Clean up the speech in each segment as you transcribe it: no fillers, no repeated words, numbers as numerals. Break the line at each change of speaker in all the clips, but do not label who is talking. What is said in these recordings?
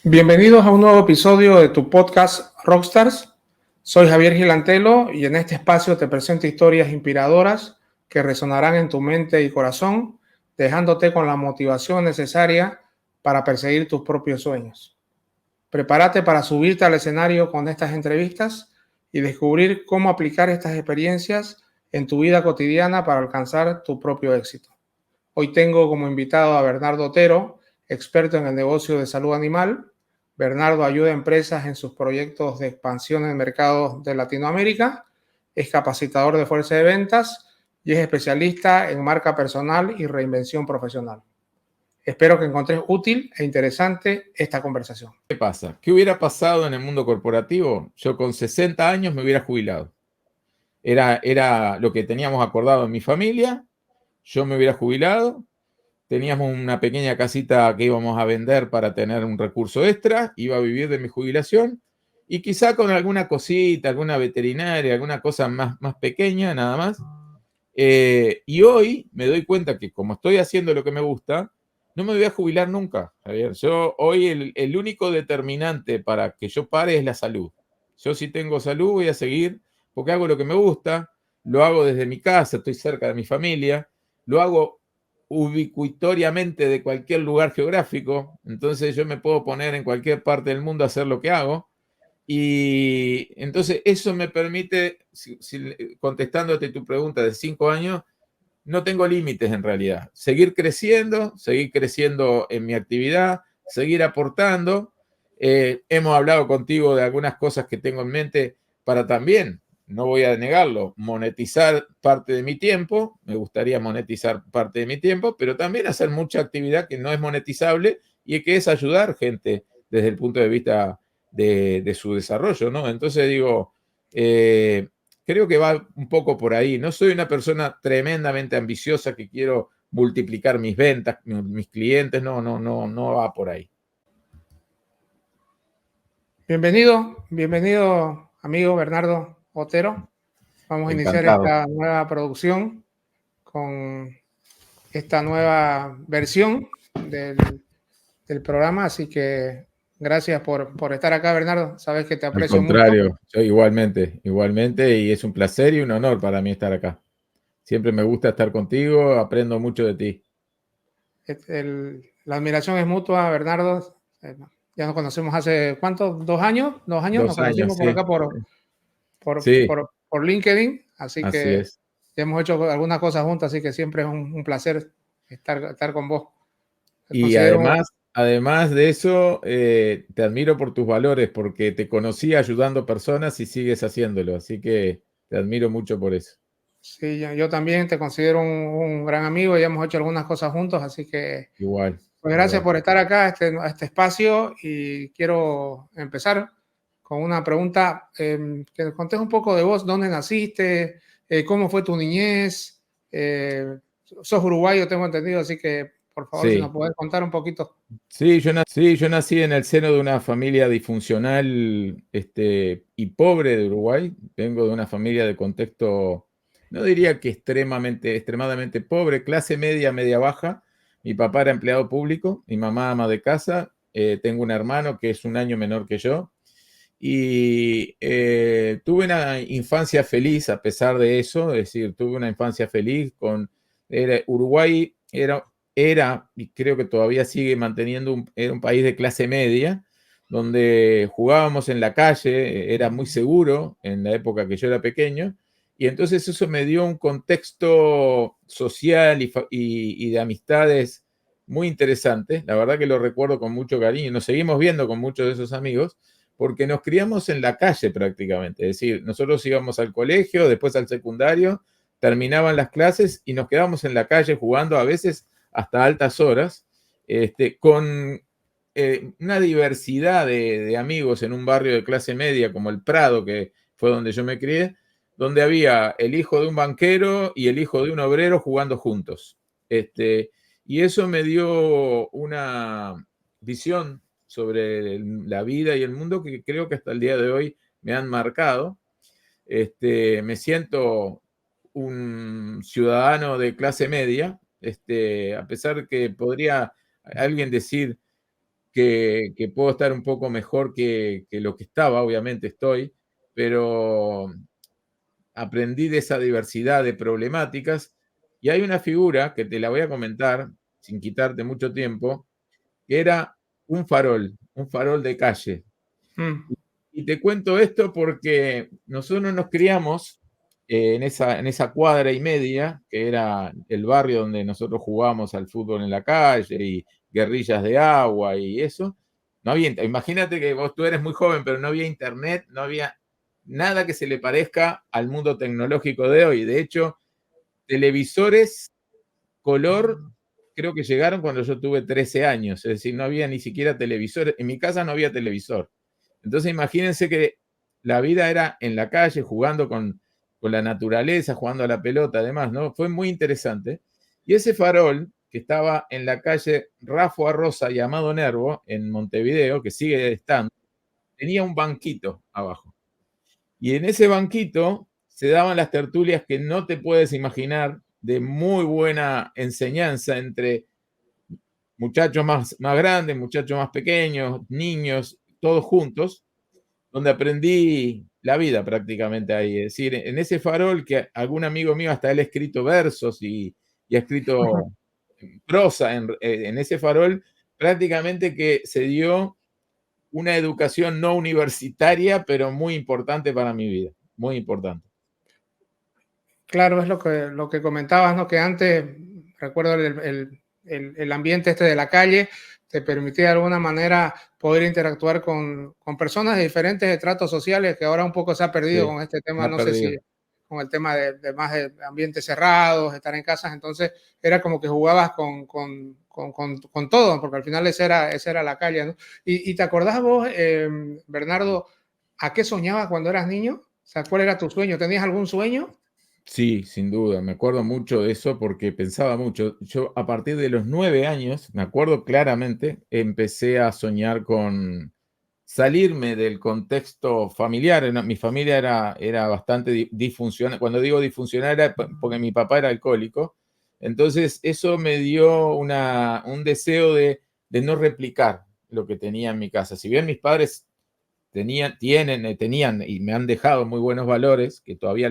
Bienvenidos a un nuevo episodio de tu podcast Rockstars. Soy Javier Gilantelo y en este espacio te presento historias inspiradoras que resonarán en tu mente y corazón, dejándote con la motivación necesaria para perseguir tus propios sueños. Prepárate para subirte al escenario con estas entrevistas y descubrir cómo aplicar estas experiencias en tu vida cotidiana para alcanzar tu propio éxito. Hoy tengo como invitado a Bernardo Otero, experto en el negocio de salud animal. Bernardo ayuda a empresas en sus proyectos de expansión en mercados de Latinoamérica, es capacitador de fuerza de ventas y es especialista en marca personal y reinvención profesional. Espero que encontres útil e interesante esta conversación.
¿Qué pasa? ¿Qué hubiera pasado en el mundo corporativo? Yo con 60 años me hubiera jubilado. Era lo que teníamos acordado en mi familia. Yo me hubiera jubilado. Teníamos una pequeña casita que íbamos a vender para tener un recurso extra. Iba a vivir de mi jubilación. Y quizá con alguna cosita, alguna veterinaria, alguna cosa más pequeña, nada más. Y hoy me doy cuenta que como estoy haciendo lo que me gusta, no me voy a jubilar nunca, Javier. Yo hoy el único determinante para que yo pare es la salud. Yo si tengo salud voy a seguir porque hago lo que me gusta, lo hago desde mi casa, estoy cerca de mi familia, lo hago ubicuitoriamente de cualquier lugar geográfico, entonces yo me puedo poner en cualquier parte del mundo a hacer lo que hago. Y entonces eso me permite, contestándote tu pregunta de 5 años, no tengo límites en realidad. Seguir creciendo en mi actividad, seguir aportando. Hemos hablado contigo de algunas cosas que tengo en mente para también, no voy a negarlo, monetizar parte de mi tiempo. Me gustaría monetizar parte de mi tiempo, pero también hacer mucha actividad que no es monetizable y que es ayudar gente desde el punto de vista de su desarrollo, ¿no? Entonces digo, creo que va un poco por ahí. No soy una persona tremendamente ambiciosa que quiero multiplicar mis ventas, mis clientes, no va por ahí.
Bienvenido amigo Bernardo Otero. Vamos a iniciar
Encantado.
esta nueva producción con esta nueva versión del programa, así que gracias por estar acá, Bernardo. Sabes que te
Al
aprecio mucho.
contrario, yo igualmente, y es un placer y un honor para mí estar acá. Siempre me gusta estar contigo, aprendo mucho de ti.
La admiración es mutua, Bernardo. Ya nos conocemos hace, ¿cuánto? ¿2 años? 2 años nos
2 años,
conocimos por
sí.
acá
Sí,
por LinkedIn, así
así
que
es.
ya hemos hecho algunas cosas juntas, así que siempre es un placer estar con vos. Te
Y
considero,
además de eso, te admiro por tus valores, porque te conocí ayudando personas y sigues haciéndolo. Así que te admiro mucho por eso.
sí, yo también te considero un gran amigo, ya hemos hecho algunas cosas juntos, así que
Igual,
pues gracias
igual.
por estar acá a este espacio y quiero empezar con una pregunta, que nos contés un poco de vos, dónde naciste, cómo fue tu niñez, sos uruguayo, tengo entendido, así que por favor si nos
Sí,
podés contar un poquito.
sí, yo nací en el seno de una familia disfuncional, y pobre de Uruguay. Vengo de una familia de contexto, no diría que extremadamente pobre, clase media, media baja. Mi papá era empleado público, mi mamá ama de casa. Tengo un hermano que es un año menor que yo. Y tuve una infancia feliz a pesar de eso, es decir, tuve una infancia feliz Uruguay y creo que todavía sigue manteniendo era un país de clase media, donde jugábamos en la calle, era muy seguro en la época que yo era pequeño, y entonces eso me dio un contexto social y de amistades muy interesante. La verdad que lo recuerdo con mucho cariño, nos seguimos viendo con muchos de esos amigos porque nos criamos en la calle prácticamente. Es decir, nosotros íbamos al colegio, después al secundario, terminaban las clases y nos quedábamos en la calle jugando a veces hasta altas horas, con una diversidad de amigos en un barrio de clase media como el Prado, que fue donde yo me crié, donde había el hijo de un banquero y el hijo de un obrero jugando juntos. Y eso me dio una visión sobre la vida y el mundo que creo que hasta el día de hoy me han marcado. Me siento un ciudadano de clase media, a pesar que podría alguien decir que puedo estar un poco mejor que lo que estaba, obviamente estoy, pero aprendí de esa diversidad de problemáticas y hay una figura que te la voy a comentar sin quitarte mucho tiempo, que era un farol de calle.
Mm.
Y te cuento esto porque nosotros nos criamos en esa cuadra y media, que era el barrio donde nosotros jugábamos al fútbol en la calle y guerrillas de agua y eso. No había, imagínate que tú eres muy joven, pero no había internet, no había nada que se le parezca al mundo tecnológico de hoy. De hecho, televisores color creo que llegaron cuando yo tuve 13 años, es decir, no había ni siquiera televisor, en mi casa no había televisor. Entonces imagínense que la vida era en la calle, jugando con la naturaleza, jugando a la pelota, además, ¿no? Fue muy interesante. Y ese farol, que estaba en la calle Rafo Arrosa y Amado Nervo, en Montevideo, que sigue estando, tenía un banquito abajo. Y en ese banquito se daban las tertulias que no te puedes imaginar, de muy buena enseñanza entre muchachos más grandes, muchachos más pequeños, niños, todos juntos, donde aprendí la vida prácticamente ahí. Es decir, en ese farol que algún amigo mío, hasta él ha escrito versos y ha escrito prosa en ese farol, prácticamente que se dio una educación no universitaria, pero muy importante para mi vida, muy importante.
Claro, es lo que comentabas, ¿no? Que antes, recuerdo el ambiente este de la calle, te permitía de alguna manera poder interactuar con personas de diferentes estratos sociales, que ahora un poco se ha perdido
Sí,
con este
se
tema,
ha
no sé
perdido.
si con el tema de más de ambientes cerrados, estar en casas, entonces era como que jugabas con todo, porque al final esa era la calle, ¿no? Y te acordás vos, Bernardo, a qué soñabas cuando eras niño? O sea, ¿cuál era tu sueño? ¿Tenías algún sueño?
Sí, sin duda, me acuerdo mucho de eso porque pensaba mucho. Yo a partir de los 9 años, me acuerdo claramente, empecé a soñar con salirme del contexto familiar. Mi familia era bastante disfuncional. Cuando digo disfuncional era porque mi papá era alcohólico. Entonces eso me dio un deseo de no replicar lo que tenía en mi casa. Si bien mis padres tenían y me han dejado muy buenos valores que todavía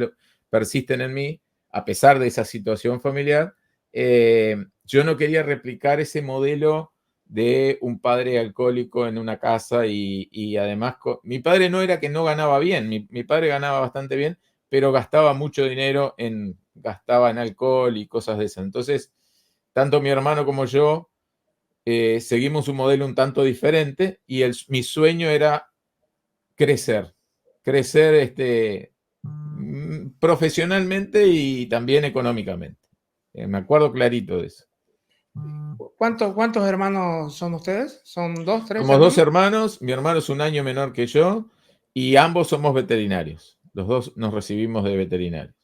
persisten en mí, a pesar de esa situación familiar, yo no quería replicar ese modelo de un padre alcohólico en una casa y además mi padre no era que no ganaba bien, mi padre ganaba bastante bien, pero gastaba mucho dinero gastaba en alcohol y cosas de esas. Entonces, tanto mi hermano como yo seguimos un modelo un tanto diferente y mi sueño era crecer, crecer profesionalmente y también económicamente. Me acuerdo clarito de eso.
¿Cuántos hermanos son ustedes? ¿Son dos, tres
Somos dos
hermanos?
hermanos, mi hermano es un año menor que yo y ambos somos veterinarios. Los dos nos recibimos de veterinarios.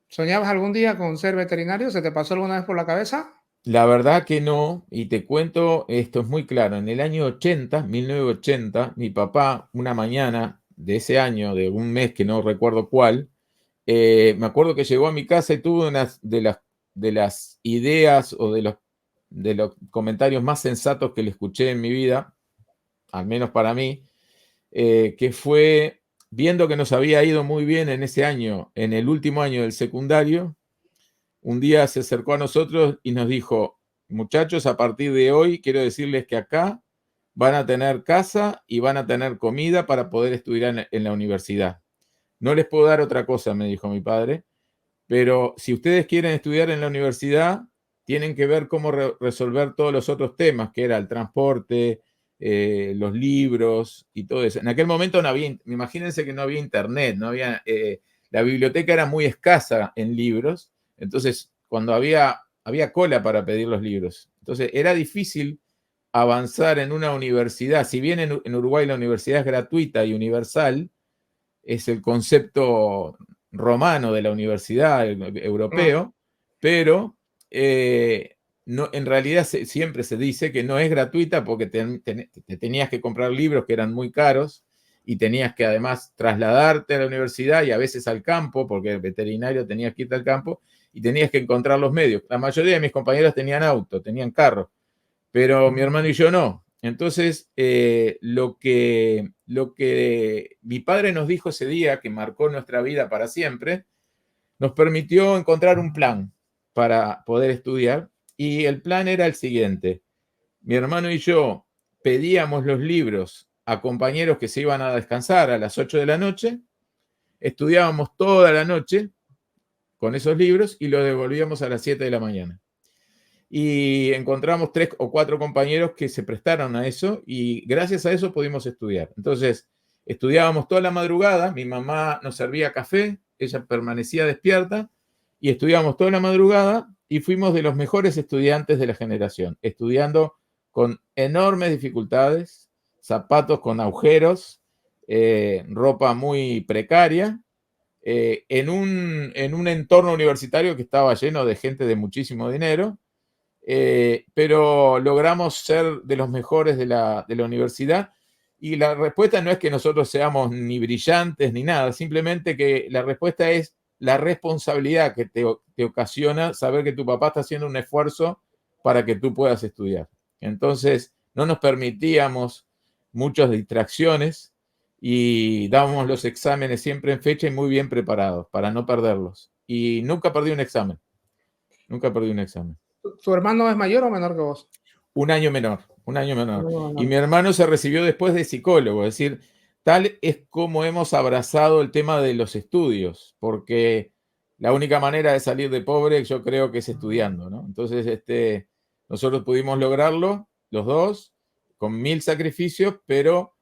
¿Soñabas algún día con ser veterinario? ¿Se te pasó alguna vez por la cabeza?
La verdad que no, y te cuento, esto es muy claro, en el año 80, 1980, mi papá, una mañana de ese año, de un mes que no recuerdo cuál, me acuerdo que llegó a mi casa y tuvo una de las ideas o de los comentarios más sensatos que le escuché en mi vida, al menos para mí, que fue viendo que nos había ido muy bien en ese año, en el último año del secundario, un día se acercó a nosotros y nos dijo, muchachos, a partir de hoy quiero decirles que acá van a tener casa y van a tener comida para poder estudiar en la universidad. No les puedo dar otra cosa, me dijo mi padre, pero si ustedes quieren estudiar en la universidad, tienen que ver cómo resolver todos los otros temas, que era el transporte, los libros y todo eso. En aquel momento no había, imagínense que no había internet, no había, la biblioteca era muy escasa en libros, entonces cuando había cola para pedir los libros. Entonces era difícil avanzar en una universidad. Si bien en Uruguay la universidad es gratuita y universal, es el concepto romano de la universidad
No.
europeo, pero no, en realidad siempre se dice que no es gratuita porque te tenías que comprar libros que eran muy caros y tenías que además trasladarte a la universidad y a veces al campo, porque el veterinario tenías que irte al campo y tenías que encontrar los medios. La mayoría de mis compañeros tenían auto, tenían carro, pero mi hermano y yo no. Entonces, lo que mi padre nos dijo ese día, que marcó nuestra vida para siempre, nos permitió encontrar un plan para poder estudiar. Y el plan era el siguiente. Mi hermano y yo pedíamos los libros a compañeros que se iban a descansar a las 8 de la noche, estudiábamos toda la noche con esos libros y los devolvíamos a las 7 de la mañana. Y encontramos 3 o 4 compañeros que se prestaron a eso y gracias a eso pudimos estudiar. Entonces, estudiábamos toda la madrugada, mi mamá nos servía café, ella permanecía despierta y estudiábamos toda la madrugada y fuimos de los mejores estudiantes de la generación, estudiando con enormes dificultades, zapatos con agujeros, ropa muy precaria, en un entorno universitario que estaba lleno de gente de muchísimo dinero, pero logramos ser de los mejores de la universidad. Y la respuesta no es que nosotros seamos ni brillantes ni nada, simplemente que la respuesta es la responsabilidad que te ocasiona saber que tu papá está haciendo un esfuerzo para que tú puedas estudiar. Entonces, no nos permitíamos muchas distracciones y dábamos los exámenes siempre en fecha y muy bien preparados para no perderlos. Y nunca perdí un examen. Nunca perdí un examen.
¿Tu hermano es mayor o menor que vos?
Un año menor, un año menor. Y
No.
mi hermano se recibió después de psicólogo, es decir, tal es como hemos abrazado el tema de los estudios, porque la única manera de salir de pobre yo creo que es estudiando, ¿no? Entonces, nosotros pudimos lograrlo, los dos, con 1000 sacrificios, pero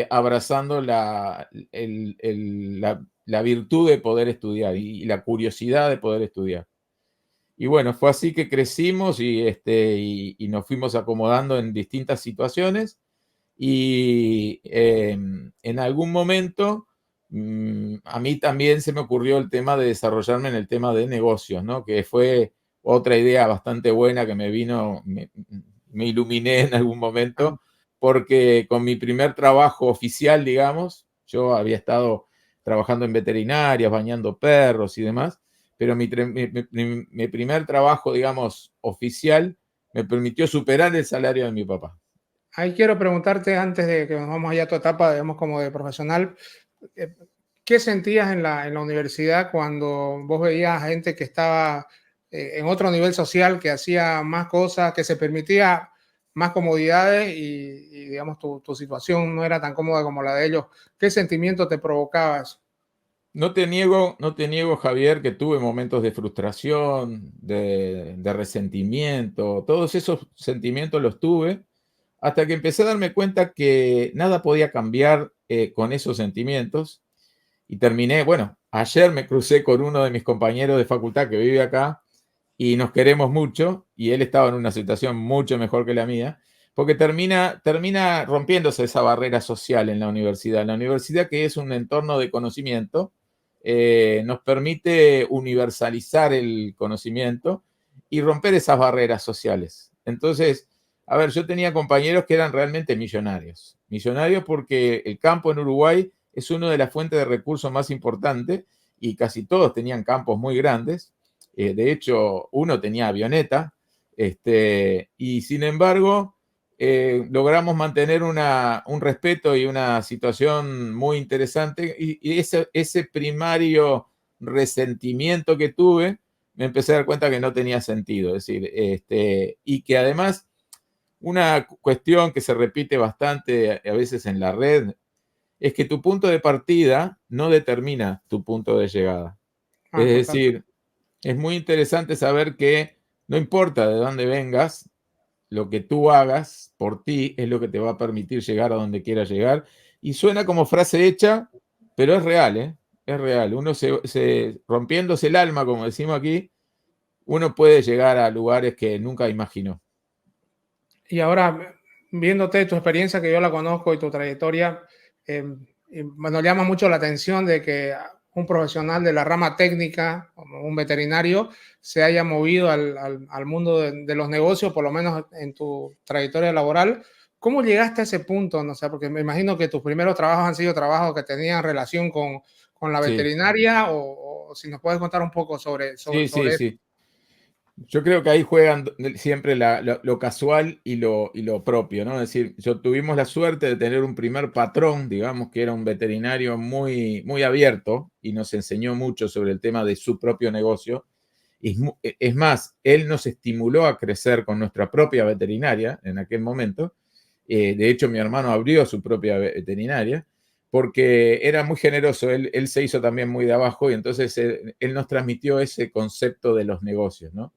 abrazando la virtud de poder estudiar y la curiosidad de poder estudiar. Y bueno, fue así que crecimos y nos fuimos acomodando en distintas situaciones y en algún momento a mí también se me ocurrió el tema de desarrollarme en el tema de negocios, ¿no? Que fue otra idea bastante buena que me vino, me iluminé en algún momento, porque con mi primer trabajo oficial, digamos, yo había estado trabajando en veterinarias, bañando perros y demás, pero mi primer trabajo, digamos, oficial, me permitió superar el salario de mi papá.
Ahí quiero preguntarte, antes de que nos vamos allá a tu etapa, digamos, como de profesional, eh, ¿qué sentías en la universidad cuando vos veías gente que estaba en otro nivel social, que hacía más cosas, que se permitía más comodidades digamos, tu situación no era tan cómoda como la de ellos? ¿Qué sentimiento te provocaba eso?
No te niego, Javier, que tuve momentos de frustración, de resentimiento, todos esos sentimientos los tuve, hasta que empecé a darme cuenta que nada podía cambiar con esos sentimientos y terminé, bueno, ayer me crucé con uno de mis compañeros de facultad que vive acá y nos queremos mucho y él estaba en una situación mucho mejor que la mía, porque termina rompiéndose esa barrera social en la universidad. La universidad, que es un entorno de conocimiento, nos permite universalizar el conocimiento y romper esas barreras sociales. Entonces, a ver, yo tenía compañeros que eran realmente millonarios. Millonarios porque el campo en Uruguay es una de las fuentes de recursos más importantes y casi todos tenían campos muy grandes. De hecho, uno tenía avioneta, y sin embargo, logramos mantener un respeto y una situación muy interesante. Y ese primario resentimiento que tuve, me empecé a dar cuenta que no tenía sentido. Es decir, y que además una cuestión que se repite bastante a veces en la red es que tu punto de partida no determina tu punto de llegada. Es
Ah, total.
decir, es muy interesante saber que no importa de dónde vengas, lo que tú hagas por ti es lo que te va a permitir llegar a donde quieras llegar. Y suena como frase hecha, pero es real, ¿eh? Es real. Uno rompiéndose el alma, como decimos aquí, uno puede llegar a lugares que nunca imaginó.
Y ahora, viéndote tu experiencia, que yo la conozco, y tu trayectoria, nos llama mucho la atención de que un profesional de la rama técnica, como un veterinario, se haya movido al mundo de los negocios, por lo menos en tu trayectoria laboral. ¿Cómo llegaste a ese punto? No sé, porque me imagino que tus primeros trabajos han sido trabajos que tenían relación con la
Sí,
veterinaria, o si nos puedes contar un poco
sí, sí,
sobre eso.
sí. Yo creo que ahí juegan siempre lo casual y lo propio, ¿no? Es decir, tuvimos la suerte de tener un primer patrón, digamos, que era un veterinario muy, muy abierto y nos enseñó mucho sobre el tema de su propio negocio. Es más, él nos estimuló a crecer con nuestra propia veterinaria en aquel momento. De hecho, mi hermano abrió su propia veterinaria porque era muy generoso. Él se hizo también muy de abajo y entonces él nos transmitió ese concepto de los negocios, ¿no?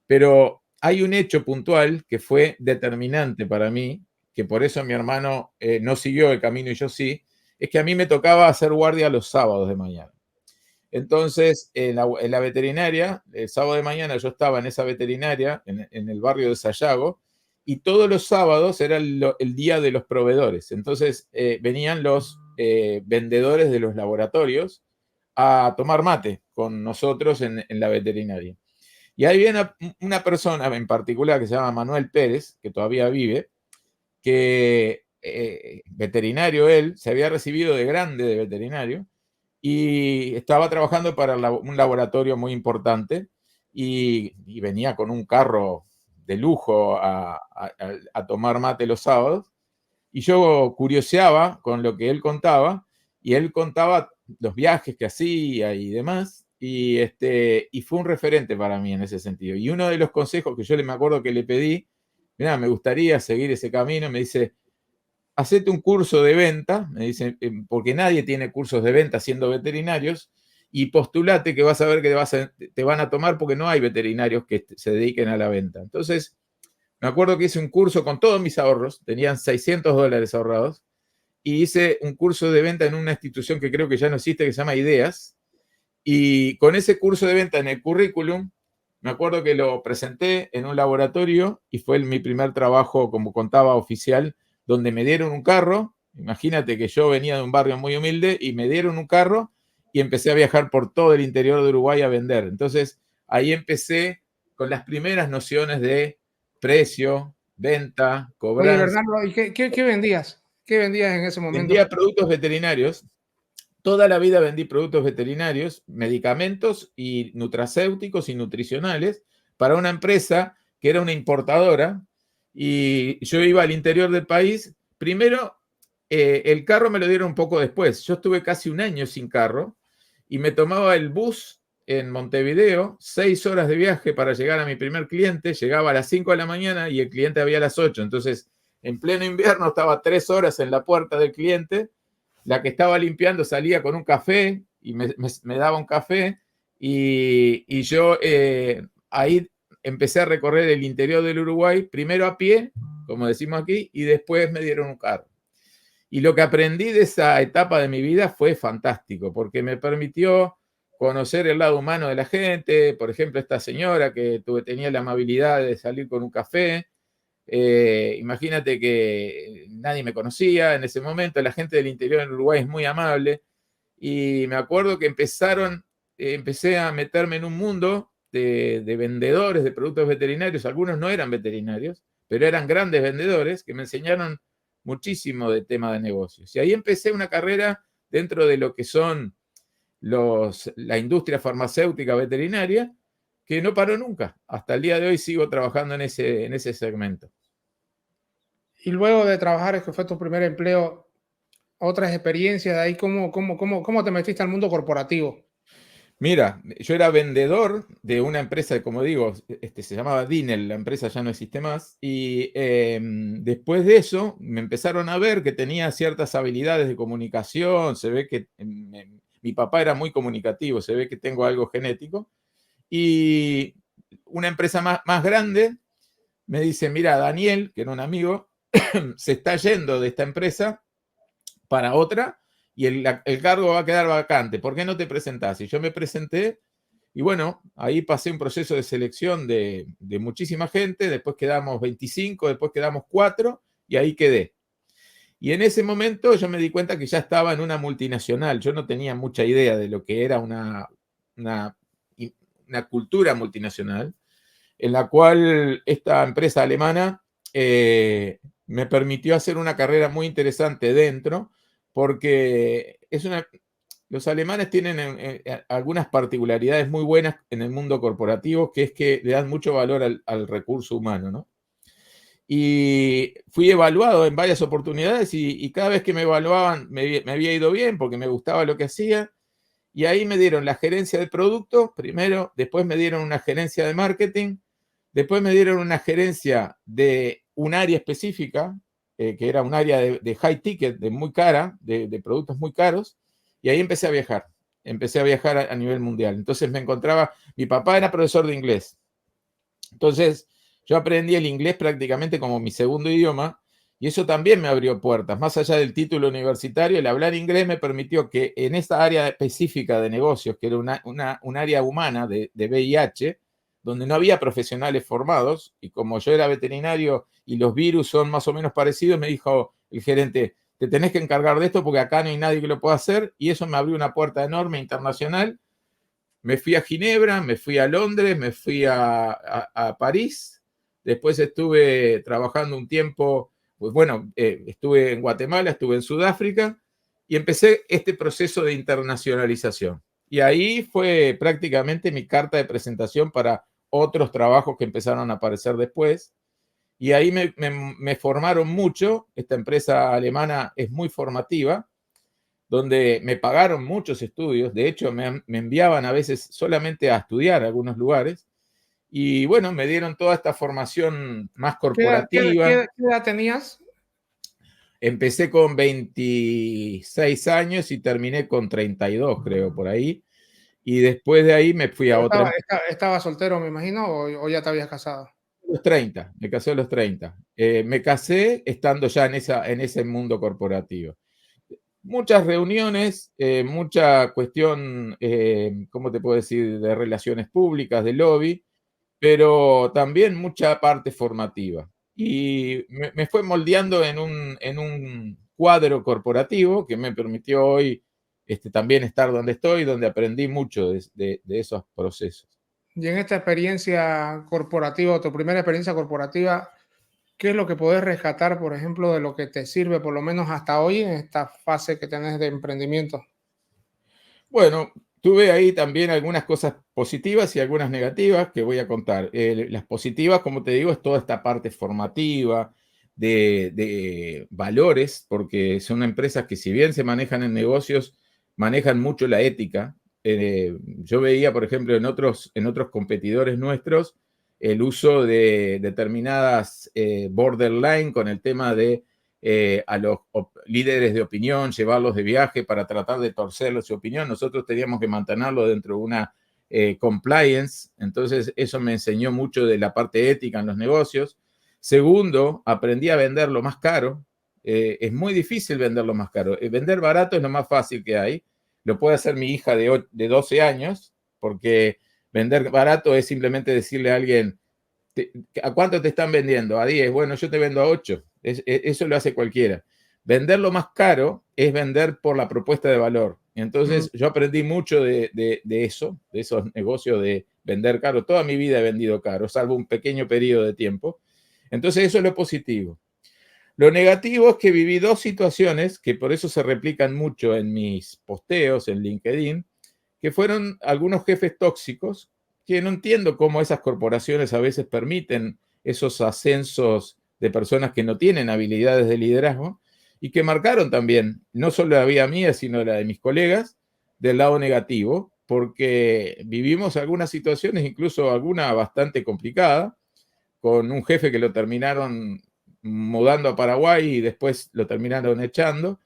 Pero hay un hecho puntual que fue determinante para mí, que por eso mi hermano no siguió el camino y yo sí, es que a mí me tocaba hacer guardia los sábados de mañana. Entonces, en la veterinaria, el sábado de mañana yo estaba en esa veterinaria, en el barrio de Sayago, y todos los sábados era el día de los proveedores. Entonces, venían los vendedores de los laboratorios a tomar mate con nosotros en la veterinaria. Y ahí viene una persona en particular que se llama Manuel Pérez, que todavía vive, que veterinario él, se había recibido de grande de veterinario y estaba trabajando para un laboratorio muy importante y venía con un carro de lujo a tomar mate los sábados. Y yo curioseaba con lo que él contaba y él contaba los viajes que hacía y demás. Y fue un referente para mí en ese sentido. Y uno de los consejos que yo me acuerdo que le pedí, mira, me gustaría seguir ese camino, me dice, hacete un curso de venta, me dice, porque nadie tiene cursos de venta siendo veterinarios, y postulate que vas a ver que te van a tomar porque no hay veterinarios que se dediquen a la venta. Entonces, me acuerdo que hice un curso con todos mis ahorros, tenían $600 ahorrados, y hice un curso de venta en una institución que creo que ya no existe, que se llama Ideas, y con ese curso de venta en el currículum, me acuerdo que lo presenté en un laboratorio y fue mi primer trabajo, como contaba, oficial, donde me dieron un carro. Imagínate que yo venía de un barrio muy humilde y me dieron un carro y empecé a viajar por todo el interior de Uruguay a vender. Entonces, ahí empecé con las primeras nociones de precio, venta,
Oye,
cobranza.
Bernardo, ¿y qué vendías? ¿Qué vendías en ese momento?
Vendía productos veterinarios. Toda la vida vendí productos veterinarios, medicamentos y nutracéuticos y nutricionales para una empresa que era una importadora y yo iba al interior del país. Primero, el carro me lo dieron un poco después. Yo estuve casi un año sin carro y me tomaba el bus en Montevideo, 6 horas de viaje para llegar a mi primer cliente. Llegaba a las 5 de la mañana y el cliente había a las 8. Entonces, en pleno invierno estaba 3 horas en la puerta del cliente. La que estaba limpiando salía con un café y me daba un café y yo ahí empecé a recorrer el interior del Uruguay, primero a pie, como decimos aquí, y después me dieron un carro. Y lo que aprendí de esa etapa de mi vida fue fantástico, porque me permitió conocer el lado humano de la gente. Por ejemplo, esta señora que tenía la amabilidad de salir con un café. Imagínate que nadie me conocía en ese momento, la gente del interior en Uruguay es muy amable y me acuerdo que empecé a meterme en un mundo de vendedores de productos veterinarios. Algunos no eran veterinarios, pero eran grandes vendedores que me enseñaron muchísimo de tema de negocios. Y ahí empecé una carrera dentro de lo que son la industria farmacéutica veterinaria, que no paró nunca. Hasta el día de hoy sigo trabajando en ese segmento.
Y luego de trabajar, que fue tu primer empleo, otras experiencias de ahí, ¿cómo te metiste al mundo corporativo?
Mira, yo era vendedor de una empresa, como digo, se llamaba Dinel, la empresa ya no existe más, y después de eso me empezaron a ver que tenía ciertas habilidades de comunicación. Se ve que mi papá era muy comunicativo, se ve que tengo algo genético, y una empresa más grande me dice, mira, Daniel, que era un amigo, se está yendo de esta empresa para otra y el cargo va a quedar vacante. ¿Por qué no te presentás? Y yo me presenté y bueno, ahí pasé un proceso de selección de muchísima gente, después quedamos 25, después quedamos 4 y ahí quedé. Y en ese momento yo me di cuenta que ya estaba en una multinacional. Yo no tenía mucha idea de lo que era una, una cultura multinacional, en la cual esta empresa alemana me permitió hacer una carrera muy interesante dentro, porque Los alemanes tienen algunas particularidades muy buenas en el mundo corporativo, que es que le dan mucho valor al recurso humano, ¿no? Y fui evaluado en varias oportunidades y cada vez que me evaluaban me había ido bien porque me gustaba lo que hacía. Y ahí me dieron la gerencia de producto primero, después me dieron una gerencia de marketing, después me dieron una gerencia de un área específica, que era un área de high ticket, de muy cara, de productos muy caros, y ahí empecé a viajar. Empecé a viajar a nivel mundial. Entonces me encontraba, mi papá era profesor de inglés. Entonces yo aprendí el inglés prácticamente como mi segundo idioma y eso también me abrió puertas. Más allá del título universitario, el hablar inglés me permitió que en esta área específica de negocios, que era un área humana de VIH, donde no había profesionales formados, y como yo era veterinario y los virus son más o menos parecidos, me dijo el gerente, te tenés que encargar de esto porque acá no hay nadie que lo pueda hacer, y eso me abrió una puerta enorme internacional. Me fui a Ginebra, me fui a Londres, me fui a París. Después estuve trabajando un tiempo, pues bueno, estuve en Guatemala, estuve en Sudáfrica y empecé este proceso de internacionalización. Y ahí fue prácticamente mi carta de presentación para otros trabajos que empezaron a aparecer después. Y ahí me formaron mucho. Esta empresa alemana es muy formativa, donde me pagaron muchos estudios, de hecho me enviaban a veces solamente a estudiar a algunos lugares, y bueno, me dieron toda esta formación más corporativa.
¿Qué edad tenías?
Empecé con 26 años y terminé con 32, creo, por ahí, y después de ahí me fui a otra empresa.
¿Estaba soltero, me imagino, o ya te habías casado?
Los 30, me casé a los 30. Me casé estando ya en ese mundo corporativo. Muchas reuniones, mucha cuestión, ¿cómo te puedo decir?, de relaciones públicas, de lobby, pero también mucha parte formativa. Y me fue moldeando en un cuadro corporativo que me permitió hoy también estar donde estoy, donde aprendí mucho de esos procesos.
Y en esta experiencia corporativa, tu primera experiencia corporativa, ¿qué es lo que puedes rescatar, por ejemplo, de lo que te sirve, por lo menos hasta hoy, en esta fase que tenés de emprendimiento?
Bueno, tuve ahí también algunas cosas positivas y algunas negativas que voy a contar. Las positivas, como te digo, es toda esta parte formativa de valores, porque son empresas que si bien se manejan en negocios, manejan mucho la ética. Yo veía, por ejemplo, en otros competidores nuestros, el uso de determinadas borderline con el tema de a los líderes de opinión, llevarlos de viaje para tratar de torcerlos su opinión. Nosotros teníamos que mantenerlo dentro de una compliance, entonces eso me enseñó mucho de la parte ética en los negocios. Segundo, aprendí a venderlo más caro. Es muy difícil venderlo más caro. Vender barato es lo más fácil que hay. Lo puede hacer mi hija de 12 años, porque vender barato es simplemente decirle a alguien, ¿a cuánto te están vendiendo? A 10. Bueno, yo te vendo a 8. Eso lo hace cualquiera. Venderlo más caro es vender por la propuesta de valor. Entonces, yo aprendí mucho de eso, de esos negocios de vender caro. Toda mi vida he vendido caro, salvo un pequeño periodo de tiempo. Entonces, eso es lo positivo. Lo negativo es que viví dos situaciones que por eso se replican mucho en mis posteos en LinkedIn, que fueron algunos jefes tóxicos, que no entiendo cómo esas corporaciones a veces permiten esos ascensos de personas que no tienen habilidades de liderazgo y que marcaron también, no solo la vida mía, sino la de mis colegas, del lado negativo, porque vivimos algunas situaciones, incluso alguna bastante complicada, con un jefe que lo terminaron mudando a Paraguay y después lo terminaron echando,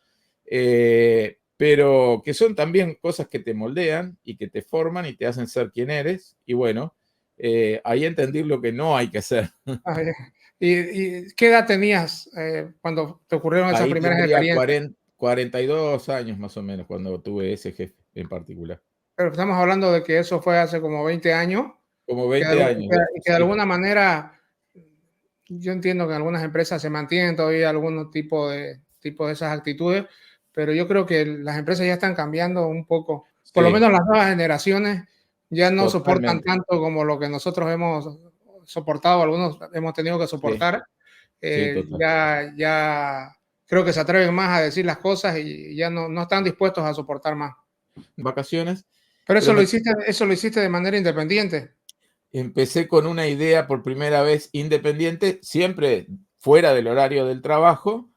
pero que son también cosas que te moldean y que te forman y te hacen ser quien eres. Y bueno, ahí entendí lo que no hay que hacer.
¿Y qué edad tenías cuando te ocurrieron esas
Ahí
primeras
tendría
experiencias?
42 años más o menos cuando tuve ese jefe en particular.
Pero estamos hablando de que eso fue hace como 20 años,
Como
que
20 años de eso,
que de
sí.
alguna manera, yo entiendo que en algunas empresas se mantienen todavía algún tipo de esas actitudes, pero yo creo que las empresas ya están cambiando un poco. Por lo
Sí,
menos las nuevas generaciones ya no soportan
totalmente.
tanto como lo que nosotros hemos soportado, algunos hemos tenido que
Sí,
soportar.
sí, total.
Ya creo que se atreven más a decir las cosas y ya no están dispuestos a soportar más.
vacaciones.
Pero
Pero
eso lo hiciste de manera independiente.
empecé con una idea por primera vez independiente, siempre fuera del horario del trabajo,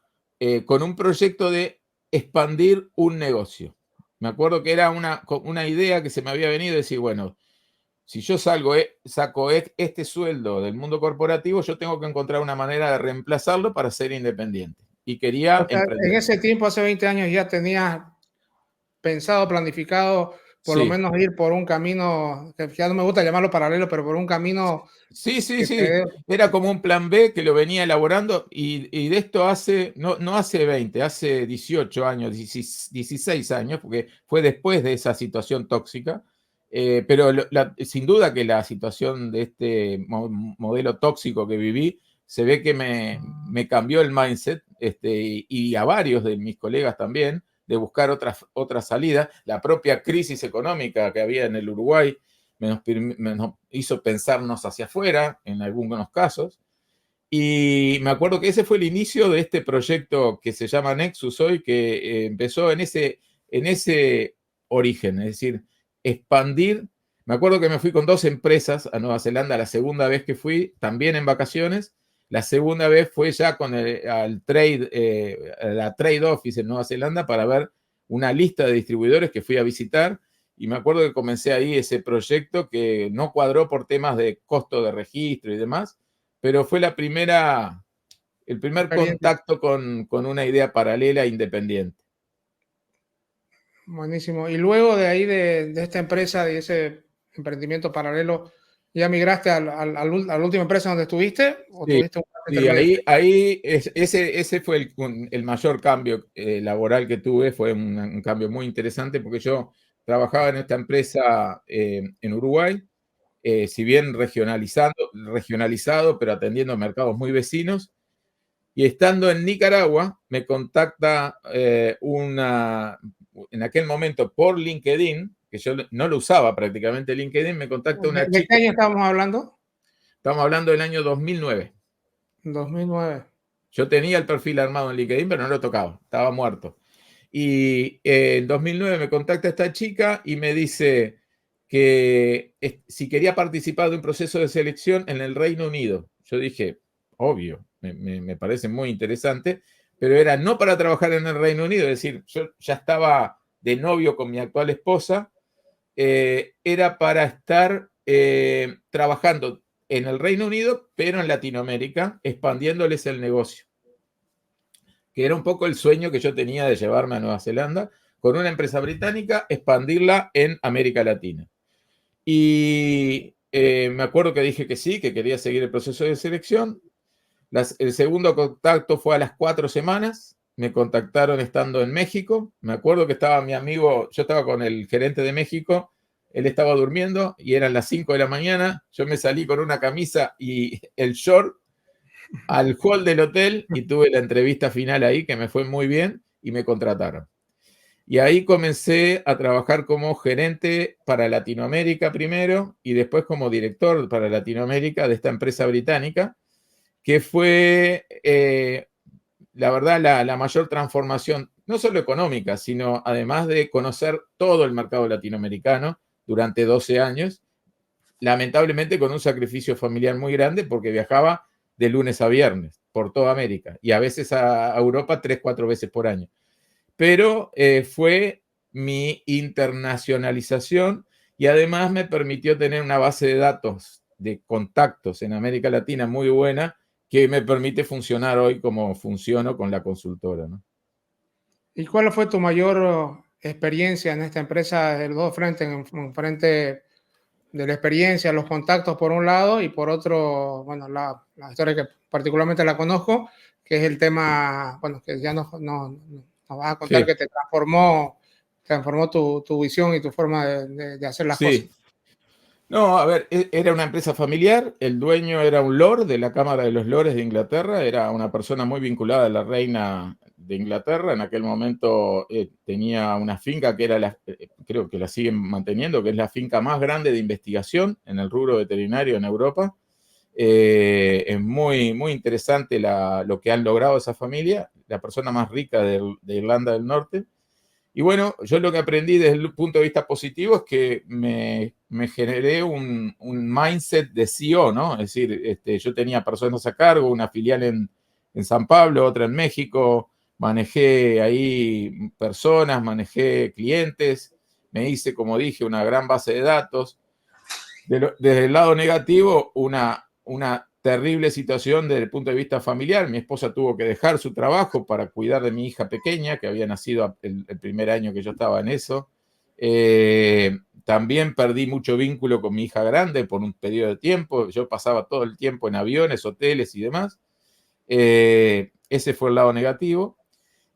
con un proyecto de expandir un negocio. Me acuerdo que era una idea que se me había venido, decir, bueno, si yo saco este sueldo del mundo corporativo, yo tengo que encontrar una manera de reemplazarlo para ser independiente. Y quería
O sea, en
emprender.
ese tiempo, hace 20 años, ya tenías pensado, planificado, por lo
Sí,
menos ir por un camino, que ya no me gusta llamarlo paralelo, pero por un camino
sí, sí,
que te
sí.
dé.
Era como un plan B que lo venía elaborando y de esto no hace 20, hace 18 años, 16 años, porque fue después de esa situación tóxica. Pero sin duda que la situación de este modelo tóxico que viví se ve que me cambió el mindset, y a varios de mis colegas también, de buscar otra salida. La propia crisis económica que había en el Uruguay nos hizo pensarnos hacia afuera en algunos casos. Y me acuerdo que ese fue el inicio de este proyecto que se llama Nexus hoy, que empezó en ese origen, es decir, expandir. Me acuerdo que me fui con 2 empresas a Nueva Zelanda la segunda vez que fui, también en vacaciones. La segunda vez fue ya con la Trade Office en Nueva Zelanda para ver una lista de distribuidores que fui a visitar. Y me acuerdo que comencé ahí ese proyecto que no cuadró por temas de costo de registro y demás, pero fue el primer
Experiencia.
contacto con una idea paralela e independiente.
Buenísimo. Y luego de ahí, de esta empresa, de ese emprendimiento paralelo, ¿ya migraste a la última empresa donde estuviste o
Sí,
tuviste un cambio
sí,
intermedio?
ese fue el mayor cambio laboral que tuve, fue un cambio muy interesante porque yo trabajaba en esta empresa en Uruguay, si bien regionalizado, pero atendiendo mercados muy vecinos. Y estando en Nicaragua, me contacta en aquel momento por LinkedIn, que yo no lo usaba prácticamente LinkedIn, me contacta una
¿De qué
chica,
año estábamos hablando?
estamos hablando del año 2009.
2009.
Yo tenía el perfil armado en LinkedIn, pero no lo tocaba, estaba muerto. Y en 2009 me contacta esta chica y me dice que si quería participar de un proceso de selección en el Reino Unido. Yo dije, obvio, me parece muy interesante, pero era no para trabajar en el Reino Unido, es decir, yo ya estaba de novio con mi actual esposa, era para estar trabajando en el Reino Unido, pero en Latinoamérica, expandiéndoles el negocio, que era un poco el sueño que yo tenía de llevarme a Nueva Zelanda con una empresa británica, expandirla en América Latina. Y me acuerdo que dije que sí, que quería seguir el proceso de selección. El segundo contacto fue a las 4 semanas. Me contactaron estando en México. Me acuerdo que estaba mi amigo, yo estaba con el gerente de México, él estaba durmiendo y eran las 5 de la mañana. Yo me salí con una camisa y el short al hall del hotel y tuve la entrevista final ahí, que me fue muy bien y me contrataron. Y ahí comencé a trabajar como gerente para Latinoamérica primero y después como director para Latinoamérica de esta empresa británica, que fue, la verdad, la mayor transformación, no solo económica, sino además de conocer todo el mercado latinoamericano durante 12 años, lamentablemente con un sacrificio familiar muy grande porque viajaba de lunes a viernes por toda América y a veces a Europa 3, 4 veces por año. Pero fue mi internacionalización y además me permitió tener una base de datos de contactos en América Latina muy buena que me permite funcionar hoy como funciono con la consultora, ¿no?
¿Y cuál fue tu mayor experiencia en esta empresa de los dos frentes, en frente de la experiencia, los contactos por un lado y por otro, bueno, la historia que particularmente la conozco, que es el tema, bueno, que ya nos vas a contar
Sí,
que te transformó tu visión y tu forma de hacer las cosas.
sí. No, a ver, era una empresa familiar, el dueño era un lord de la Cámara de los Lores de Inglaterra, era una persona muy vinculada a la reina de Inglaterra, en aquel momento tenía una finca que era, creo que la siguen manteniendo, que es la finca más grande de investigación en el rubro veterinario en Europa. Es muy, muy interesante lo que han logrado esa familia, la persona más rica de Irlanda del Norte. Y bueno, yo lo que aprendí desde el punto de vista positivo es que me generé un mindset de CEO, ¿no? Es decir, yo tenía personas a cargo, una filial en San Pablo, otra en México, manejé ahí personas, manejé clientes, me hice, como dije, una gran base de datos. Desde el lado negativo, una terrible situación desde el punto de vista familiar. Mi esposa tuvo que dejar su trabajo para cuidar de mi hija pequeña, que había nacido el primer año que yo estaba en eso. También perdí mucho vínculo con mi hija grande por un periodo de tiempo. Yo pasaba todo el tiempo en aviones, hoteles y demás. Ese fue el lado negativo.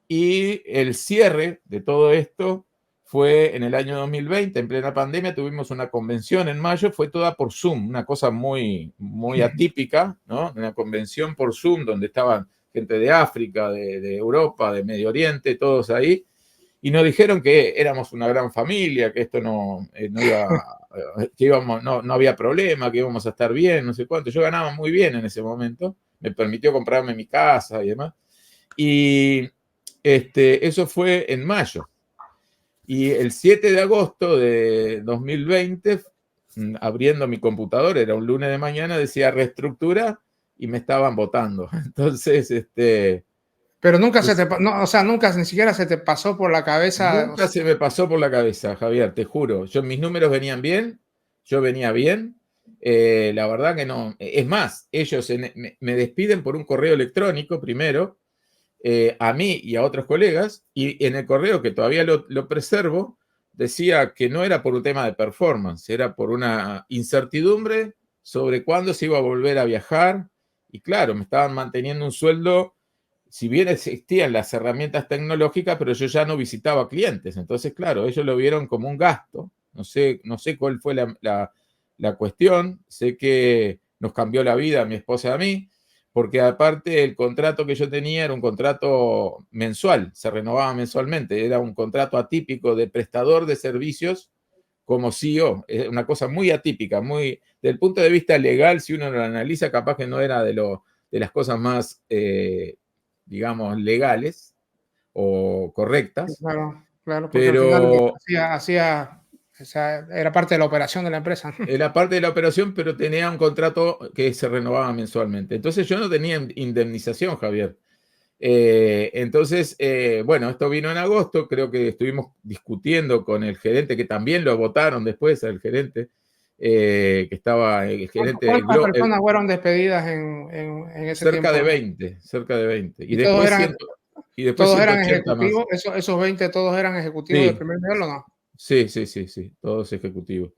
Y el cierre de todo esto fue en el año 2020, en plena pandemia, tuvimos una convención en mayo, fue toda por Zoom, una cosa muy, muy atípica, ¿no? Una convención por Zoom donde estaban gente de África, de Europa, de Medio Oriente, todos ahí, y nos dijeron que éramos una gran familia, que esto no iba, que íbamos, no había problema, que íbamos a estar bien, no sé cuánto. Yo ganaba muy bien en ese momento, me permitió comprarme mi casa y demás. Y eso fue en mayo. Y el 7 de agosto de 2020, abriendo mi computadora, era un lunes de mañana, decía reestructura y me estaban votando. Entonces,
Pero nunca no, o sea, nunca ni siquiera se te pasó por la cabeza.
nunca se me pasó por la cabeza, Javier, te juro. Mis números venían bien, yo venía bien. La verdad que no. Es más, ellos me despiden por un correo electrónico primero, a mí y a otros colegas, y en el correo, que todavía lo preservo, decía que no era por un tema de performance, era por una incertidumbre sobre cuándo se iba a volver a viajar. Y claro, me estaban manteniendo un sueldo, si bien existían las herramientas tecnológicas, pero yo ya no visitaba clientes. Entonces, claro, ellos lo vieron como un gasto. No sé cuál fue la cuestión. Sé que nos cambió la vida a mi esposa y a mí, porque aparte el contrato que yo tenía era un contrato mensual, se renovaba mensualmente, era un contrato atípico de prestador de servicios como CEO, es una cosa muy atípica, muy, desde el punto de vista legal, si uno lo analiza, capaz que no era de las cosas más, digamos, legales o
Sí,
correctas,
claro, claro, porque al final
pero
o sea, era parte de la operación de la empresa.
era parte de la operación, pero tenía un contrato que se renovaba mensualmente. Entonces yo no tenía indemnización, Javier. Entonces, bueno, esto vino en agosto, creo que estuvimos discutiendo con el gerente, que también lo votaron después, el gerente, que estaba, el gerente,
¿Cuántas personas fueron despedidas en ese
cerca de
tiempo?
20, cerca de 20.
¿Y todos eran,
Y después
todos eran
180 más.
ejecutivos? ¿Esos 20 todos eran ejecutivos de
Sí,
primer nivel o no?
sí, sí, sí, sí, todos ejecutivos.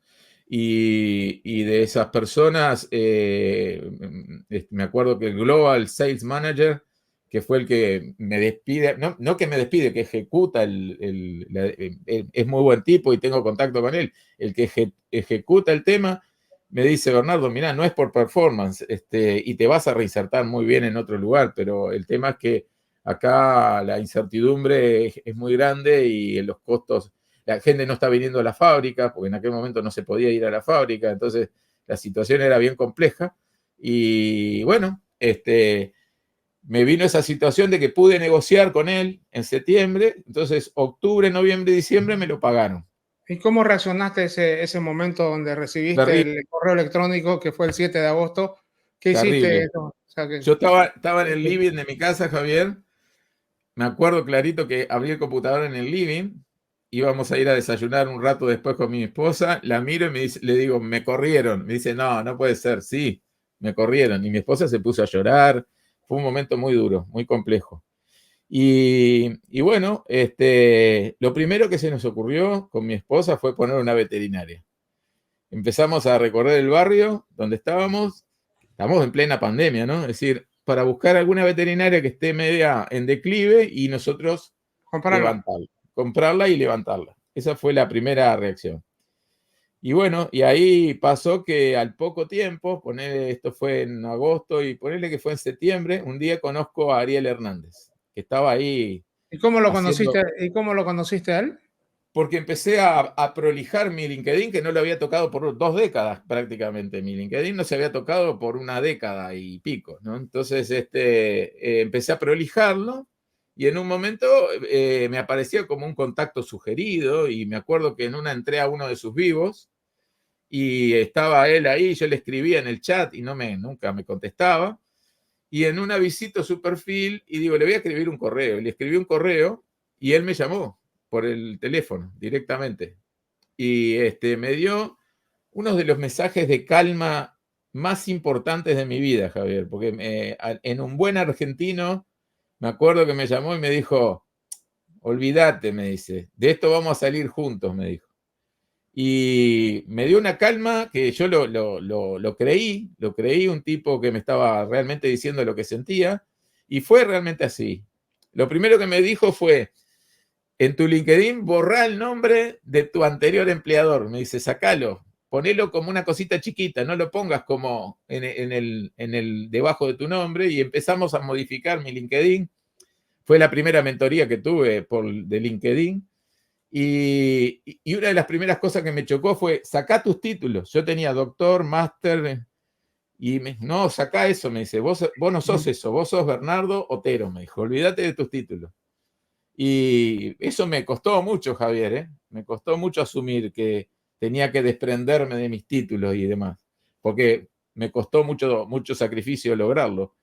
Y de esas personas, me acuerdo que el Global Sales Manager, que fue el que me despide, no que me despide, que ejecuta, es muy buen tipo y tengo contacto con él, el que ejecuta el tema, me dice, Bernardo, mirá, no es por performance, y te vas a reinsertar muy bien en otro lugar, pero el tema es que acá la incertidumbre es muy grande y los costos, la gente no está viniendo a la fábrica, porque en aquel momento no se podía ir a la fábrica, entonces la situación era bien compleja. Y bueno, me vino esa situación de que pude negociar con él en septiembre, entonces octubre, noviembre, diciembre me lo pagaron.
¿Y cómo reaccionaste ese momento donde recibiste
Terrible,
el correo electrónico que fue el 7 de agosto? ¿Qué hiciste?
terrible.
O sea,
Yo estaba en el living de mi casa, Javier. Me acuerdo clarito que abrí el computador en el living, íbamos a ir a desayunar un rato después con mi esposa, la miro y le digo, me corrieron. Me dice, no, no puede ser, sí, me corrieron. Y mi esposa se puso a llorar, fue un momento muy duro, muy complejo. Y bueno, lo primero que se nos ocurrió con mi esposa fue poner una veterinaria. Empezamos a recorrer el barrio donde estamos en plena pandemia, ¿no? Es decir, para buscar alguna veterinaria que esté media en declive y nosotros
comprarla.
levantarla, comprarla y levantarla. Esa fue la primera reacción. Y bueno, y ahí pasó que al poco tiempo, esto fue en agosto y ponerle que fue en septiembre, un día conozco a Ariel Hernández, que estaba ahí
¿Y cómo lo conociste?
haciendo,
¿Y cómo lo conociste a él?
porque empecé a prolijar mi LinkedIn, que no lo había tocado por 2 décadas prácticamente. Mi LinkedIn no se había tocado por una década y pico, ¿no? Entonces empecé a prolijarlo y en un momento me aparecía como un contacto sugerido, y me acuerdo que en una entré a uno de sus vivos, y estaba él ahí, yo le escribía en el chat y nunca me contestaba, y en una visito su perfil y digo, le voy a escribir un correo, y le escribí un correo y él me llamó por el teléfono directamente, y me dio uno de los mensajes de calma más importantes de mi vida, Javier, porque en un buen argentino, me acuerdo que me llamó y me dijo, olvídate, me dice, de esto vamos a salir juntos, me dijo. Y me dio una calma que yo lo creí, un tipo que me estaba realmente diciendo lo que sentía, y fue realmente así. Lo primero que me dijo fue, en tu LinkedIn borrá el nombre de tu anterior empleador. Me dice, sacalo, ponelo como una cosita chiquita, no lo pongas como en el debajo de tu nombre, y empezamos a modificar mi LinkedIn. Fue la primera mentoría que tuve de LinkedIn. Y una de las primeras cosas que me chocó fue, sacá tus títulos. Yo tenía doctor, máster, y no, sacá eso, me dice, vos no sos eso, vos sos Bernardo Otero, me dijo, olvídate de tus títulos. Y eso me costó mucho, Javier, ¿eh? Me costó mucho asumir que tenía que desprenderme de mis títulos y demás, porque me costó mucho sacrificio lograrlo.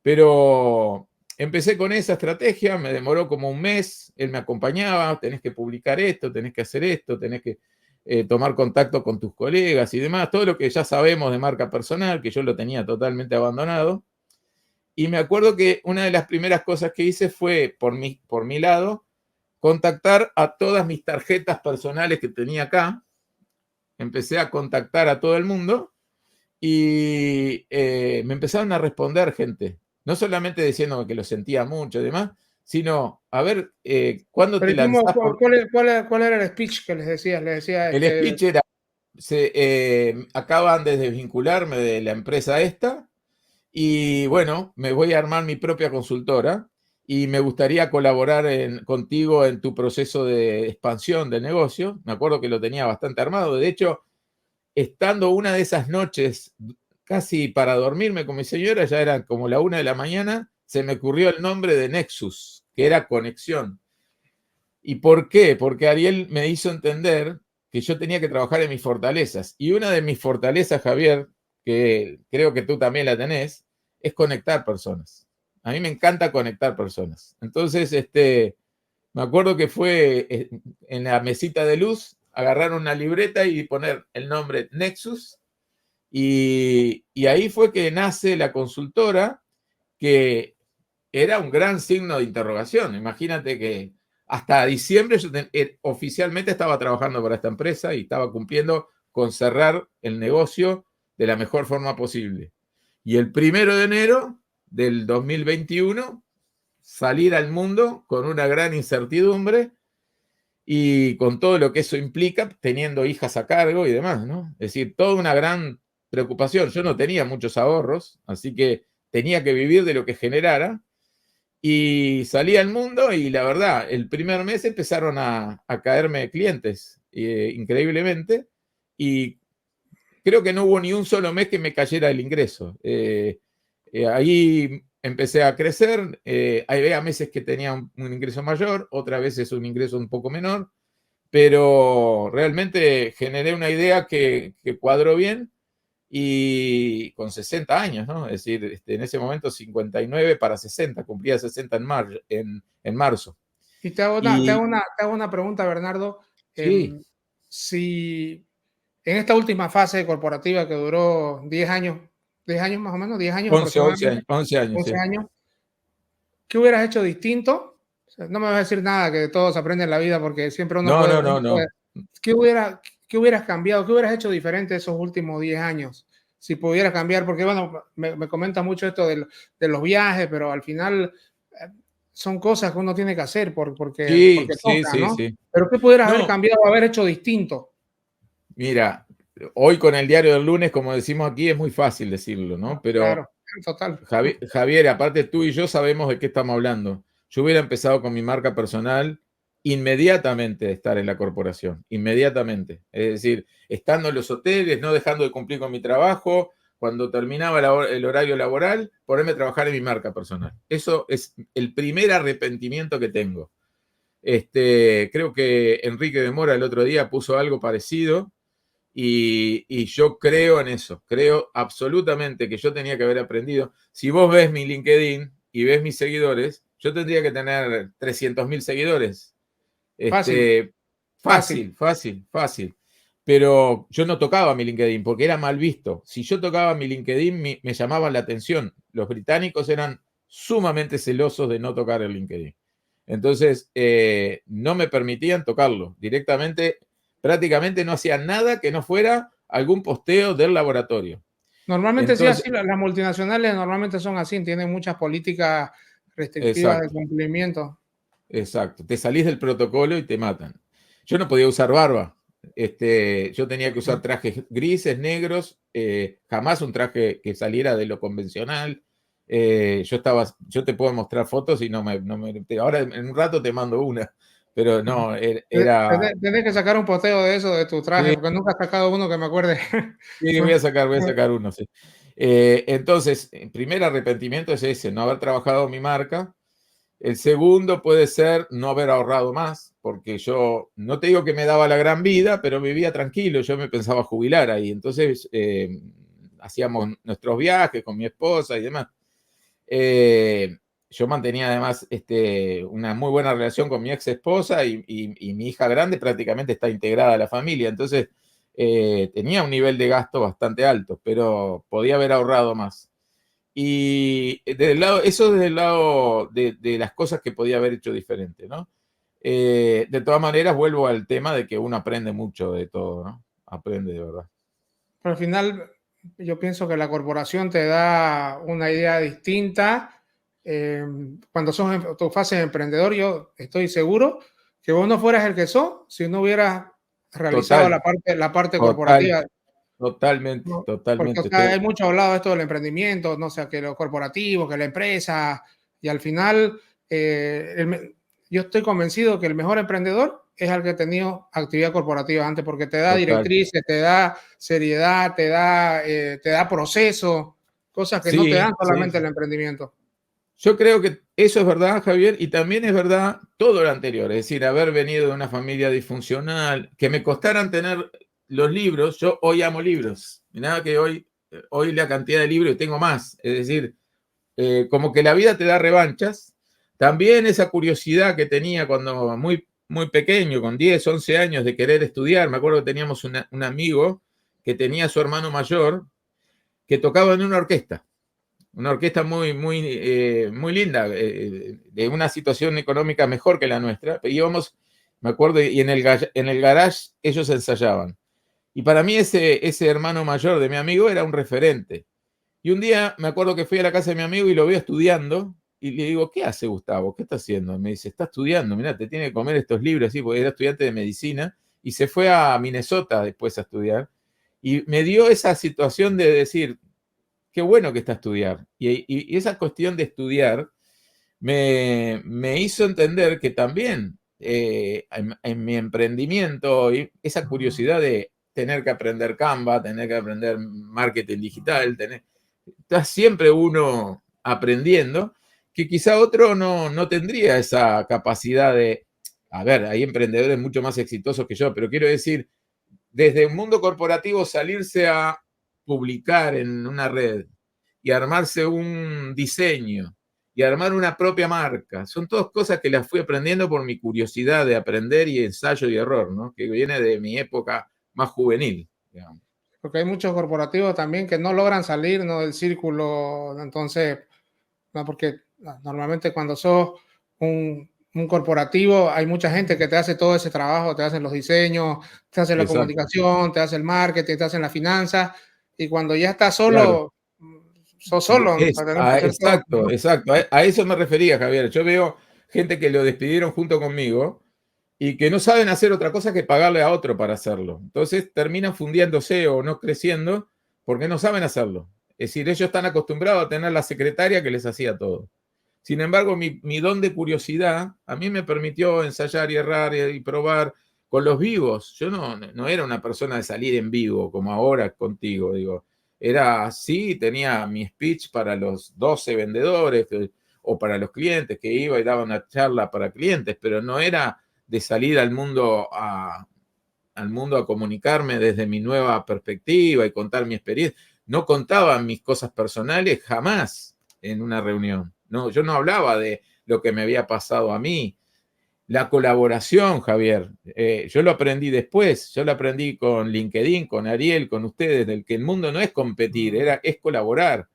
Pero empecé con esa estrategia, me demoró como un mes, él me acompañaba, tenés que publicar esto, tenés que hacer esto, tenés que tomar contacto con tus colegas y demás, todo lo que ya sabemos de marca personal, que yo lo tenía totalmente abandonado. Y me acuerdo que una de las primeras cosas que hice fue, por mi lado, contactar a todas mis tarjetas personales que tenía acá. Empecé a contactar a todo el mundo y me empezaron a responder gente. No solamente diciéndome que lo sentía mucho y demás, sino, a ver, ¿cuándo te lanzás?
¿Cuál era el speech que les decías? Les decía,
El speech era, acaban de desvincularme de la empresa esta, y bueno, me voy a armar mi propia consultora y me gustaría colaborar contigo en tu proceso de expansión del negocio. Me acuerdo que lo tenía bastante armado. De hecho, estando una de esas noches casi para dormirme con mi señora, ya era como la 1 de la mañana, se me ocurrió el nombre de Nexus, que era conexión. ¿Y por qué? Porque Ariel me hizo entender que yo tenía que trabajar en mis fortalezas. Y una de mis fortalezas, Javier, que creo que tú también la tenés, es conectar personas. A mí me encanta conectar personas. Entonces, me acuerdo que fue en la mesita de luz, agarrar una libreta y poner el nombre Nexus. Y ahí fue que nace la consultora, que era un gran signo de interrogación. Imagínate que hasta diciembre yo oficialmente estaba trabajando para esta empresa y estaba cumpliendo con cerrar el negocio de la mejor forma posible. Y el 1 de enero del 2021 salir al mundo con una gran incertidumbre y con todo lo que eso implica, teniendo hijas a cargo y demás, ¿no? Es decir, toda una gran preocupación. Yo no tenía muchos ahorros, así que tenía que vivir de lo que generara. Y salí al mundo y la verdad, el primer mes empezaron a caerme clientes, increíblemente, y creo que no hubo ni un solo mes que me cayera el ingreso. Ahí empecé a crecer, había meses que tenía un ingreso mayor, otras veces un ingreso un poco menor, pero realmente generé una idea que cuadró bien, y con 60 años, ¿no? Es decir, en ese momento 59 para 60, cumplía 60 en marzo.
Y te hago
Y
una pregunta, Bernardo.
sí,
Si en esta última fase corporativa que duró 10 años más o menos, 10 años
11
aproximadamente,
años, 11 años,
11
sí.
años, ¿qué hubieras hecho distinto? O sea, no me vas a decir nada, que todos aprenden en la vida, porque siempre
No, no, no, no.
¿qué hubieras cambiado? ¿Qué hubieras hecho diferente esos últimos 10 años? Si pudieras cambiar, porque bueno, me comenta mucho esto de los viajes, pero al final son cosas que uno tiene que hacer
Sí,
porque
sí,
toca,
sí,
¿no?
sí.
Pero ¿qué pudieras haber
No,
cambiado o haber hecho distinto?
mira, hoy con el diario del lunes, como decimos aquí, es muy fácil decirlo, ¿no? Pero
Claro, total.
Javier, aparte tú y yo sabemos de qué estamos hablando. Yo hubiera empezado con mi marca personal inmediatamente de estar en la corporación, inmediatamente. Es decir, estando en los hoteles, no dejando de cumplir con mi trabajo, cuando terminaba el horario laboral, ponerme a trabajar en mi marca personal. Eso es el primer arrepentimiento que tengo. Creo que Enrique de Mora el otro día puso algo parecido y yo creo en eso. Creo absolutamente que yo tenía que haber aprendido. Si vos ves mi LinkedIn y ves mis seguidores, yo tendría que tener 300.000 seguidores.
Fácil, fácil.
Fácil. Pero yo no tocaba mi LinkedIn porque era mal visto. Si yo tocaba mi LinkedIn, me llamaban la atención. Los británicos eran sumamente celosos de no tocar el LinkedIn. Entonces, no me permitían tocarlo. Directamente, prácticamente no hacían nada que no fuera algún posteo del laboratorio.
Normalmente sí,
Entonces,
así, las multinacionales normalmente son así, tienen muchas políticas restrictivas de
exacto,
cumplimiento.
exacto. Te salís del protocolo y te matan. Yo no podía usar barba. Yo tenía que usar trajes grises, negros, jamás un traje que saliera de lo convencional. Yo te puedo mostrar fotos y ahora en un rato te mando una, pero no, era.
Tienes que sacar un posteo de eso, de tu traje,
Sí,
porque nunca has sacado uno que me acuerde.
sí, voy a sacar uno, sí. Entonces, el primer arrepentimiento es ese, no haber trabajado mi marca. El segundo puede ser no haber ahorrado más, porque yo no te digo que me daba la gran vida, pero vivía tranquilo, yo me pensaba jubilar ahí. Entonces, hacíamos nuestros viajes con mi esposa y demás. Yo mantenía además una muy buena relación con mi ex esposa y mi hija grande prácticamente está integrada a la familia. Entonces, tenía un nivel de gasto bastante alto, pero podía haber ahorrado más. Y desde el lado de las cosas que podía haber hecho diferente, ¿no? De todas maneras, vuelvo al tema de que uno aprende mucho de todo, ¿no? Aprende de verdad.
Pero al final, yo pienso que la corporación te da una idea distinta. Cuando sos en tu fase de emprendedor, yo estoy seguro que vos no fueras el que sos si no hubieras realizado
Total,
la parte
total,
corporativa.
totalmente,
¿No? Porque, o
totalmente.
sea, hay mucho hablado de esto del emprendimiento, no sé, que lo corporativo, que la empresa, y al final, yo estoy convencido que el mejor emprendedor es el que ha tenido actividad corporativa antes, porque te da
Total.
directrices, te da seriedad, te da proceso, cosas que no te dan
Sí, sí.
solamente el emprendimiento.
Yo creo que eso es verdad, Javier, y también es verdad todo lo anterior, es decir, haber venido de una familia disfuncional, que me costaran tener los libros. Yo hoy amo libros, nada que hoy la cantidad de libros y tengo más, es decir, como que la vida te da revanchas. También esa curiosidad que tenía cuando muy pequeño, con 10, 11 años, de querer estudiar. Me acuerdo que teníamos un amigo que tenía a su hermano mayor que tocaba en una orquesta muy linda, de una situación económica mejor que la nuestra. Íbamos, me acuerdo, y en el garage ellos ensayaban. Y para mí ese hermano mayor de mi amigo era un referente. Y un día me acuerdo que fui a la casa de mi amigo y lo veo estudiando. Y le digo, ¿qué hace Gustavo? ¿Qué está haciendo? Me dice, está estudiando, mira, te tiene que comer estos libros, así, porque era estudiante de medicina y se fue a Minnesota después a estudiar. Y me dio esa situación de decir, qué bueno que está estudiar. Y esa cuestión de estudiar me hizo entender que también en mi emprendimiento, esa curiosidad de tener que aprender Canva, tener que aprender marketing digital, está siempre uno aprendiendo, que quizá otro no tendría esa capacidad de, a ver, hay emprendedores mucho más exitosos que yo, pero quiero decir, desde un mundo corporativo salirse a publicar en una red y armarse un diseño y armar una propia marca, son todas cosas que las fui aprendiendo por mi curiosidad de aprender y ensayo y error, ¿no? Que viene de mi época más juvenil, digamos.
Porque hay muchos corporativos también que no logran salir, ¿no?, del círculo. Entonces, no, porque normalmente cuando sos un corporativo hay mucha gente que te hace todo ese trabajo, te hacen los diseños, te hacen la
Exacto,
comunicación, te hacen el marketing, te hacen la finanza, y cuando ya estás
claro.
solo, sos solo, ¿no? O sea, tenés que hacer todo.
Exacto, exacto. A eso me refería, Javier. Yo veo gente que lo despidieron junto conmigo y que no saben hacer otra cosa que pagarle a otro para hacerlo. Entonces terminan fundiéndose o no creciendo porque no saben hacerlo. Es decir, ellos están acostumbrados a tener la secretaria que les hacía todo. Sin embargo, mi don de curiosidad a mí me permitió ensayar y errar y probar con los vivos. Yo no era una persona de salir en vivo como ahora contigo, digo. Era así, tenía mi speech para los 12 vendedores o para los clientes, que iba y daba una charla para clientes, pero no era de salir al mundo a comunicarme desde mi nueva perspectiva y contar mi experiencia. No contaba mis cosas personales jamás en una reunión. No, yo no hablaba de lo que me había pasado a mí. La colaboración, Javier, yo lo aprendí después, yo lo aprendí con LinkedIn, con Ariel, con ustedes, del que el mundo no es competir, es colaborar.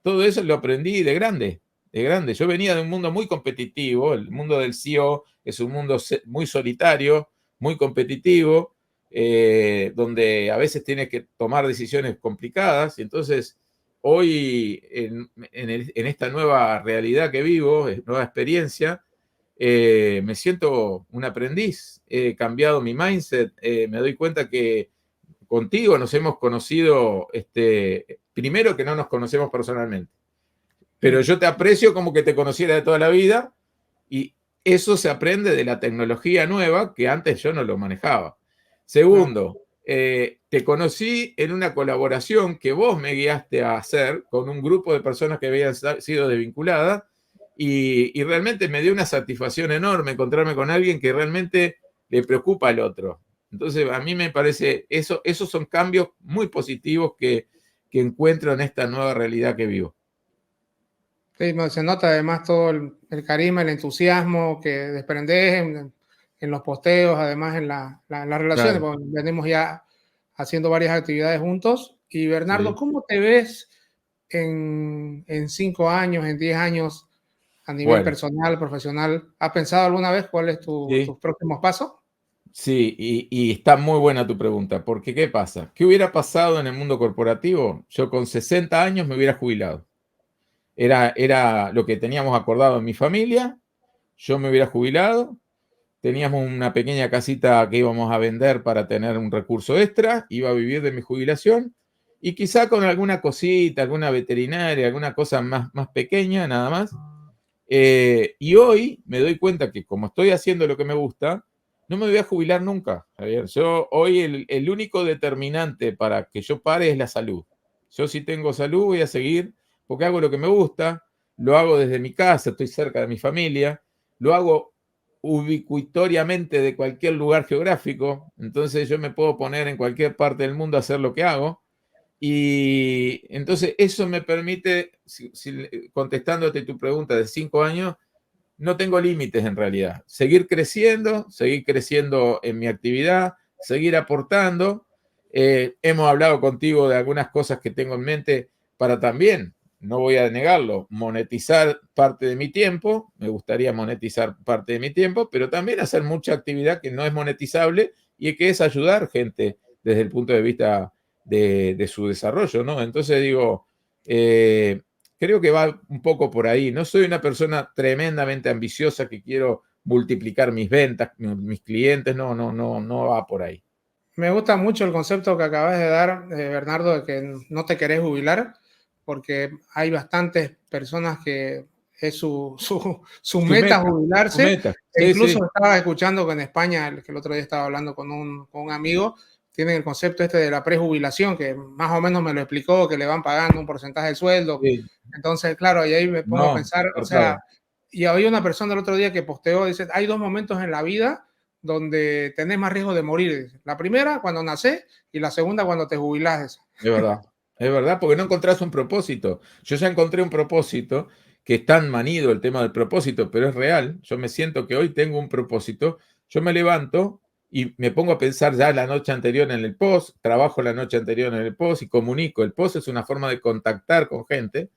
Todo eso lo aprendí de grande, de grande. Yo venía de un mundo muy competitivo, el mundo del CEO es un mundo muy solitario, muy competitivo, donde a veces tienes que tomar decisiones complicadas, y entonces hoy en esta nueva realidad que vivo, nueva experiencia, me siento un aprendiz, he cambiado mi mindset, me doy cuenta que contigo nos hemos conocido, primero que no nos conocemos personalmente, pero yo te aprecio como que te conociera de toda la vida y eso se aprende de la tecnología nueva que antes yo no lo manejaba. Segundo, te conocí en una colaboración que vos me guiaste a hacer con un grupo de personas que habían sido desvinculadas y realmente me dio una satisfacción enorme encontrarme con alguien que realmente le preocupa al otro. Entonces, a mí me parece, esos son cambios muy positivos que encuentro en esta nueva realidad que vivo.
Sí, se nota además todo el carisma, el entusiasmo que desprendes en los posteos, además en las relaciones,
Claro,
porque venimos ya haciendo varias actividades juntos. Y Bernardo,
sí.
¿cómo te ves en 5 años, en 10 años a nivel
Bueno,
personal, profesional? ¿Has pensado alguna vez cuáles
sí.
tus próximos pasos?
Sí, y está muy buena tu pregunta, porque ¿qué pasa? ¿Qué hubiera pasado en el mundo corporativo? Yo con 60 años me hubiera jubilado. Era lo que teníamos acordado en mi familia, yo me hubiera jubilado, teníamos una pequeña casita que íbamos a vender para tener un recurso extra, iba a vivir de mi jubilación y quizá con alguna cosita, alguna veterinaria, alguna cosa más pequeña, nada más. Y hoy me doy cuenta que como estoy haciendo lo que me gusta, no me voy a jubilar nunca, Javier. Yo hoy el único determinante para que yo pare es la salud. Yo si tengo salud voy a seguir porque hago lo que me gusta, lo hago desde mi casa, estoy cerca de mi familia, lo hago ubicuitoriamente de cualquier lugar geográfico, entonces yo me puedo poner en cualquier parte del mundo a hacer lo que hago. Y entonces eso me permite, contestándote tu pregunta de 5 años, no tengo límites en realidad. Seguir creciendo en mi actividad, seguir aportando. Hemos hablado contigo de algunas cosas que tengo en mente para también, no voy a negarlo, monetizar parte de mi tiempo. Me gustaría monetizar parte de mi tiempo, pero también hacer mucha actividad que no es monetizable y que es ayudar gente desde el punto de vista de su desarrollo, ¿no? Entonces digo, creo que va un poco por ahí. No soy una persona tremendamente ambiciosa que quiero multiplicar mis ventas, mis clientes, no va por ahí.
Me gusta mucho el concepto que acabas de dar, Bernardo, de que no te querés jubilar, porque hay bastantes personas que es su
Su
meta
meta, su
jubilarse.
meta.
E
Sí,
incluso
sí,
estaba escuchando que en España, que el otro día estaba hablando con un amigo, tienen el concepto este de la prejubilación, que más o menos me lo explicó, que le van pagando un porcentaje del sueldo.
sí.
Entonces, claro, y ahí me pongo a
No,
pensar, o
cortado.
sea, y había una persona el otro día que posteó, dice, hay dos momentos en la vida donde tenés más riesgo de morir. La primera, cuando nacés, y la segunda, cuando te jubilás.
Es verdad, porque no encontrás un propósito. Yo ya encontré un propósito, que es tan manido el tema del propósito, pero es real. Yo me siento que hoy tengo un propósito. Yo me levanto y me pongo a pensar ya la noche anterior en el post, trabajo la noche anterior en el post y comunico. El post es una forma de contactar con gente.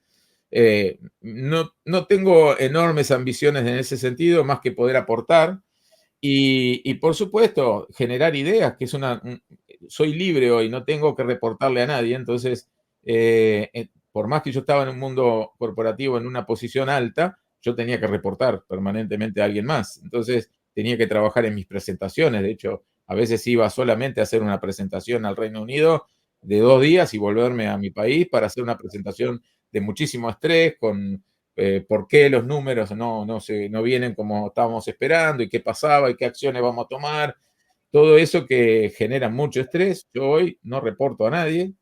No tengo enormes ambiciones en ese sentido, más que poder aportar. Y por supuesto, generar ideas, que es soy libre hoy, no tengo que reportarle a nadie, entonces, por más que yo estaba en un mundo corporativo en una posición alta, yo tenía que reportar permanentemente a alguien más, entonces tenía que trabajar en mis presentaciones, de hecho, a veces iba solamente a hacer una presentación al Reino Unido de 2 días y volverme a mi país para hacer una presentación de muchísimo estrés, con por qué los números no vienen como estábamos esperando y qué pasaba y qué acciones vamos a tomar. Todo eso que genera mucho estrés. Yo hoy no reporto a nadie,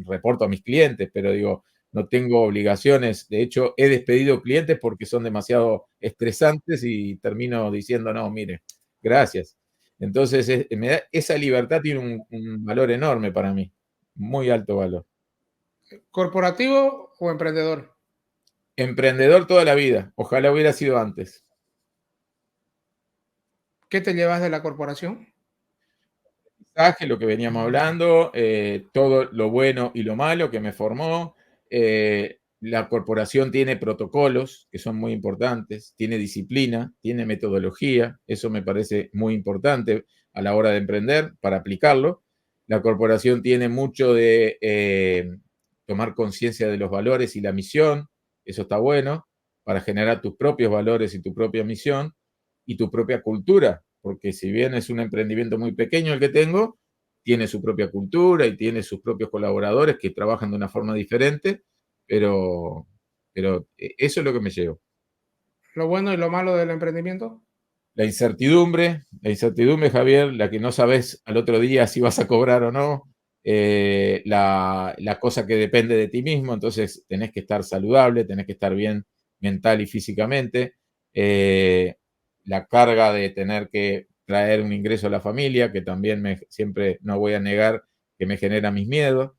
reporto a mis clientes, pero digo, no tengo obligaciones. De hecho, he despedido clientes porque son demasiado estresantes y termino diciendo, no, mire, gracias. Entonces, esa libertad tiene un valor enorme para mí, muy alto valor.
¿Corporativo o emprendedor?
Emprendedor toda la vida, ojalá hubiera sido antes.
¿Qué te llevas de la corporación?
Lo que veníamos hablando, todo lo bueno y lo malo que me formó. La corporación tiene protocolos que son muy importantes, tiene disciplina, tiene metodología, eso me parece muy importante a la hora de emprender para aplicarlo. La corporación tiene mucho de tomar conciencia de los valores y la misión, eso está bueno, para generar tus propios valores y tu propia misión y tu propia cultura, porque si bien es un emprendimiento muy pequeño el que tengo, tiene su propia cultura y tiene sus propios colaboradores que trabajan de una forma diferente, pero eso es lo que me llevo.
¿Lo bueno y lo malo del emprendimiento?
La incertidumbre, Javier, la que no sabes al otro día si vas a cobrar o no, la cosa que depende de ti mismo, entonces tenés que estar saludable, tenés que estar bien mental y físicamente, la carga de tener que traer un ingreso a la familia, que también siempre no voy a negar que me genera mis miedos,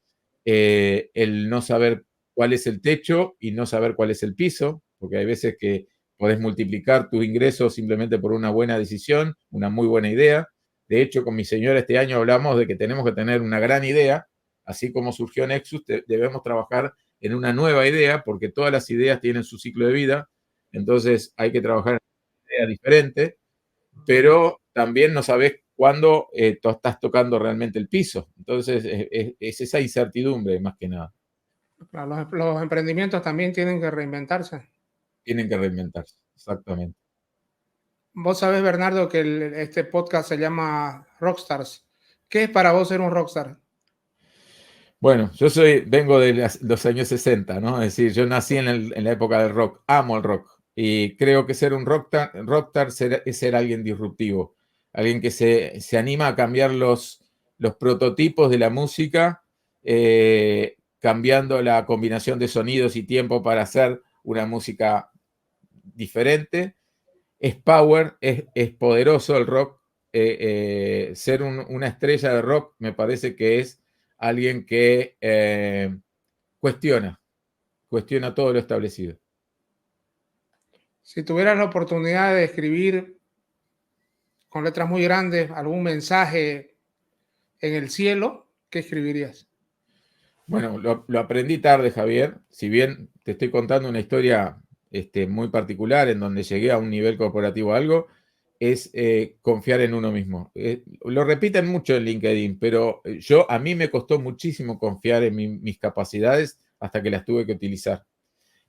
el no saber cuál es el techo y no saber cuál es el piso, porque hay veces que podés multiplicar tus ingresos simplemente por una buena decisión, una muy buena idea. De hecho, con mi señora este año hablamos de que tenemos que tener una gran idea, así como surgió Nexus, debemos trabajar en una nueva idea, porque todas las ideas tienen su ciclo de vida, entonces hay que trabajar en una idea diferente, pero también no sabes cuándo estás tocando realmente el piso. Entonces, es esa incertidumbre más que nada.
Los emprendimientos también tienen que reinventarse.
Tienen que reinventarse, exactamente.
Vos sabés, Bernardo, que este podcast se llama Rockstars. ¿Qué es para vos ser un rockstar?
Bueno, vengo de los años 60, ¿no? Es decir, yo nací en la época del rock, amo el rock y creo que ser un rockstar es ser alguien disruptivo, alguien que se anima a cambiar los prototipos de la música, cambiando la combinación de sonidos y tiempo para hacer una música diferente. Es power, es poderoso el rock. Ser una estrella de rock me parece que es alguien que cuestiona todo lo establecido.
Si tuvieras la oportunidad de escribir con letras muy grandes algún mensaje en el cielo, ¿qué escribirías?
Bueno, lo aprendí tarde, Javier. Si bien te estoy contando una historia muy particular en donde llegué a un nivel corporativo algo, es confiar en uno mismo. Lo repiten mucho en LinkedIn, pero a mí me costó muchísimo confiar en mis capacidades hasta que las tuve que utilizar.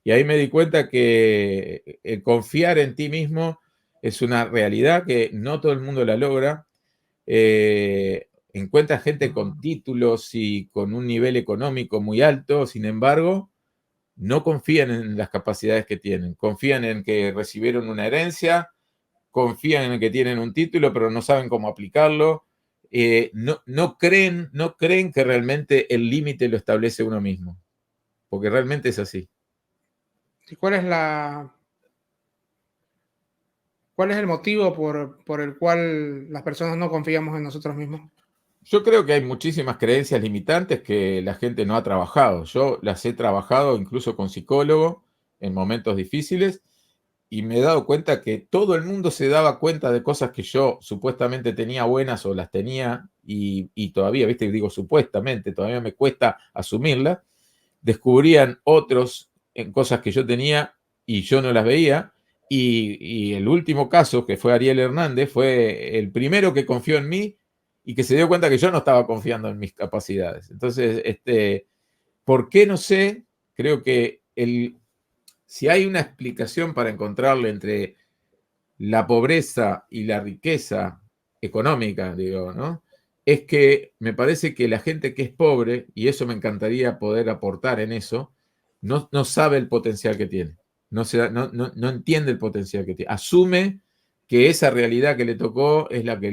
Y ahí me di cuenta que confiar en ti mismo es una realidad que no todo el mundo la logra. Encuentra gente con títulos y con un nivel económico muy alto, sin embargo, no confían en las capacidades que tienen. Confían en que recibieron una herencia, confían en que tienen un título, pero no saben cómo aplicarlo. No creen que realmente el límite lo establece uno mismo, porque realmente es así.
¿Y cuál es el motivo por el cual las personas no confiamos en nosotros mismos?
Yo creo que hay muchísimas creencias limitantes que la gente no ha trabajado. Yo las he trabajado incluso con psicólogo en momentos difíciles y me he dado cuenta que todo el mundo se daba cuenta de cosas que yo supuestamente tenía buenas o las tenía y todavía, viste, digo supuestamente, todavía me cuesta asumirlas. Descubrían otros en cosas que yo tenía y yo no las veía. Y el último caso, que fue Ariel Hernández, fue el primero que confió en mí y que se dio cuenta que yo no estaba confiando en mis capacidades. Entonces, ¿por qué? No sé. Creo que si hay una explicación para encontrarle entre la pobreza y la riqueza económica, digo, ¿no? Es que me parece que la gente que es pobre, y eso me encantaría poder aportar en eso, no sabe el potencial que tiene. No entiende el potencial que tiene. Asume que esa realidad que le tocó es la que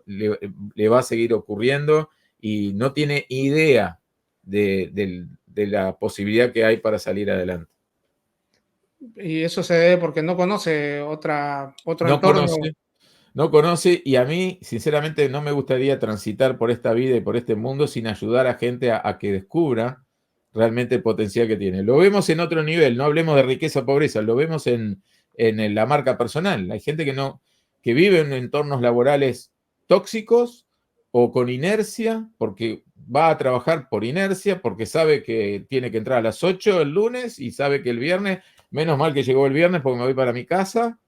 le va a seguir ocurriendo y no tiene idea de la posibilidad que hay para salir adelante.
Y eso se debe porque no conoce otro
No
entorno.
conoce, no conoce, y a mí, sinceramente, no me gustaría transitar por esta vida y por este mundo sin ayudar a gente a que descubra realmente el potencial que tiene. Lo vemos en otro nivel, no hablemos de riqueza o pobreza, lo vemos en la marca personal. Hay gente que vive en entornos laborales tóxicos o con inercia, porque va a trabajar por inercia, porque sabe que tiene que entrar a las 8 el lunes y sabe que el viernes, menos mal que llegó el viernes porque me voy para mi casa,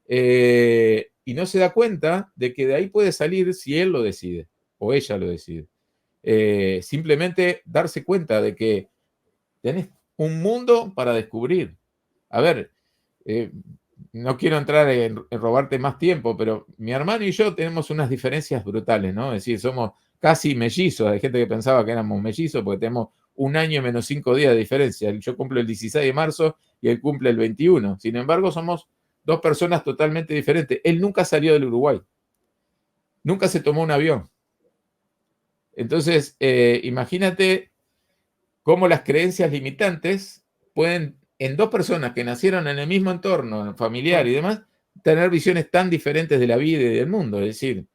y no se da cuenta de que de ahí puede salir si él lo decide o ella lo decide. Simplemente darse cuenta de que tenés un mundo para descubrir. A ver, no quiero entrar en robarte más tiempo, pero mi hermano y yo tenemos unas diferencias brutales, ¿no? Es decir, somos casi mellizos. Hay gente que pensaba que éramos mellizos porque tenemos un año menos 5 días de diferencia. Yo cumplo el 16 de marzo y él cumple el 21. Sin embargo, somos dos personas totalmente diferentes. Él nunca salió del Uruguay. Nunca se tomó un avión. Entonces, imagínate cómo las creencias limitantes pueden, en dos personas que nacieron en el mismo entorno familiar y demás, tener visiones tan diferentes de la vida y del mundo. Es decir,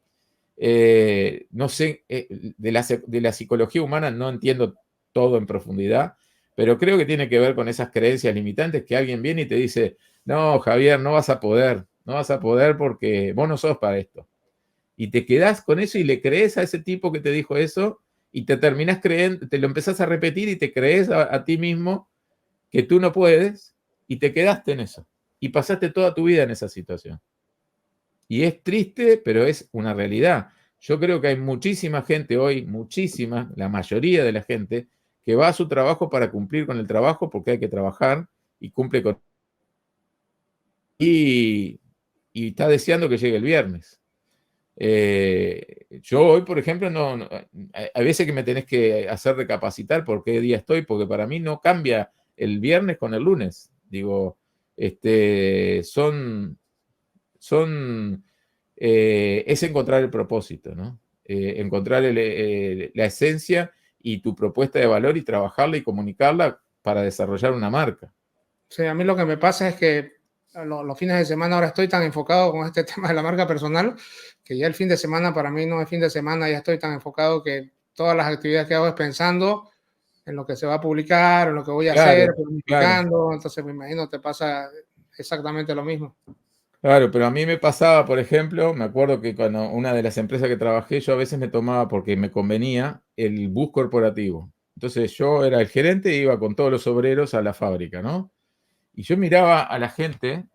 no sé, de la psicología humana no entiendo todo en profundidad, pero creo que tiene que ver con esas creencias limitantes que alguien viene y te dice, no, Javier, no vas a poder porque vos no sos para esto. Y te quedás con eso y le crees a ese tipo que te dijo eso y te terminás creyendo, te lo empezás a repetir y te crees a ti mismo que tú no puedes y te quedaste en eso. Y pasaste toda tu vida en esa situación. Y es triste, pero es una realidad. Yo creo que hay muchísima gente hoy, muchísima, la mayoría de la gente, que va a su trabajo para cumplir con el trabajo porque hay que trabajar y cumple con... Y está deseando que llegue el viernes. Yo hoy, por ejemplo, hay veces que me tenés que hacer recapacitar por qué día estoy, porque para mí no cambia el viernes con el lunes. Digo, es encontrar el propósito, ¿no? Encontrar la esencia y tu propuesta de valor y trabajarla y comunicarla para desarrollar una marca.
Sí, a mí lo que me pasa es que los fines de semana ahora estoy tan enfocado con este tema de la marca personal que ya el fin de semana para mí no es fin de semana, ya estoy tan enfocado que todas las actividades que hago es pensando en lo que se va a publicar, en lo que voy a hacer,
Claro, claro.
planificando, entonces me imagino te pasa exactamente lo mismo.
Claro, pero a mí me pasaba, por ejemplo, me acuerdo que cuando una de las empresas que trabajé, yo a veces me tomaba, porque me convenía, el bus corporativo. Entonces yo era el gerente e iba con todos los obreros a la fábrica, ¿no? Y yo miraba a la gente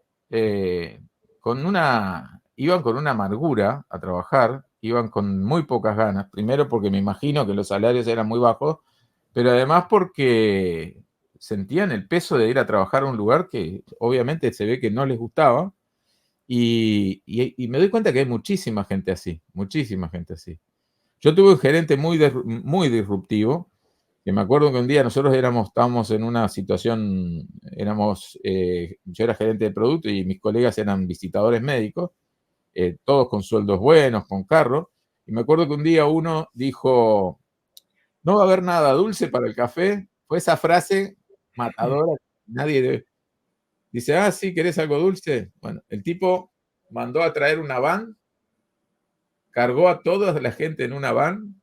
iban con una amargura a trabajar, iban con muy pocas ganas, primero porque me imagino que los salarios eran muy bajos, pero además porque sentían el peso de ir a trabajar a un lugar que obviamente se ve que no les gustaba y me doy cuenta que hay muchísima gente así, muchísima gente así. Yo tuve un gerente muy disruptivo, que me acuerdo que un día nosotros estábamos en una situación, yo era gerente de producto y mis colegas eran visitadores médicos, todos con sueldos buenos, con carro, y me acuerdo que un día uno dijo, no va a haber nada dulce para el café, fue esa frase matadora, nadie dice, sí, ¿querés algo dulce? Bueno, el tipo mandó a traer una van, cargó a toda la gente en una van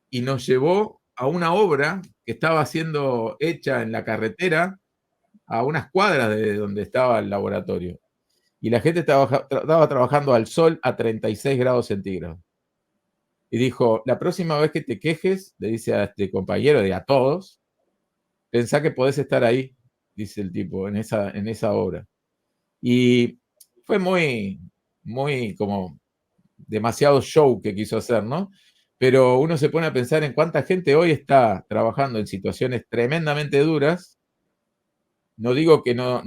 y nos llevó a una obra que estaba siendo hecha en la carretera a unas cuadras de donde estaba el laboratorio. Y la gente estaba trabajando al sol a 36 grados centígrados. Y dijo, la próxima vez que te quejes, le dice a este compañero, a todos, pensá que podés estar ahí, dice el tipo, en esa obra. Y fue muy como demasiado show que quiso hacer, ¿no? Pero uno se pone a pensar en cuánta gente hoy está trabajando en situaciones tremendamente duras. No digo que no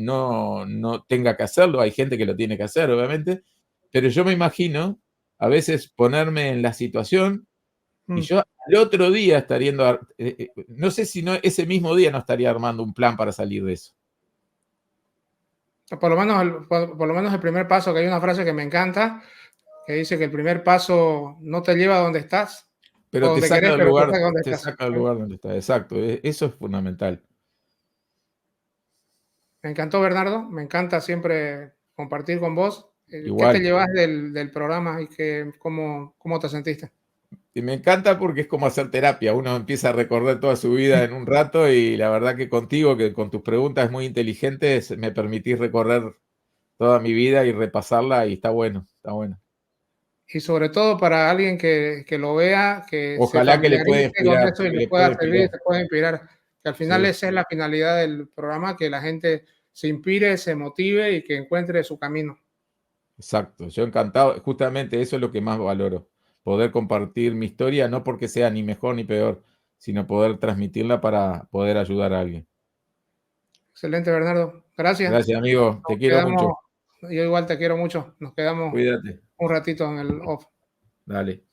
tenga que hacerlo, hay gente que lo tiene que hacer, obviamente, pero yo me imagino a veces ponerme en la situación y yo al otro día estaría, no sé si no, ese mismo día no estaría armando un plan para salir de eso.
Por lo menos el primer paso, que hay una frase que me encanta, que dice que el primer paso no te lleva a donde estás,
pero
donde querés, pero te saca donde
te
estás.
saca del lugar donde estás. Exacto, eso es fundamental.
Me encantó, Bernardo. Me encanta siempre compartir con vos. ¿Qué te
Igual.
llevas del programa y cómo te sentiste?
Y me encanta porque es como hacer terapia. Uno empieza a recordar toda su vida en un rato y la verdad que contigo, que con tus preguntas muy inteligentes, me permitís recorrer toda mi vida y repasarla y está bueno, está bueno.
Y sobre todo para alguien que lo vea, que se
Ojalá que le pueda
familiarice con
inspirar,
eso y
que
le
le
pueda
pueda
servir y
inspirar.
se pueda inspirar. Que al final
Sí,
esa es la finalidad del programa, que la gente se inspire, se motive y que encuentre su camino.
exacto. Yo encantado, justamente eso es lo que más valoro. Poder compartir mi historia, no porque sea ni mejor ni peor, sino poder transmitirla para poder ayudar a alguien.
Excelente, Bernardo. Gracias.
Gracias, amigo.
Nos
Te quiero mucho.
quedamos, yo igual te quiero mucho. Nos quedamos
Cuídate.
un ratito en el off.
Dale.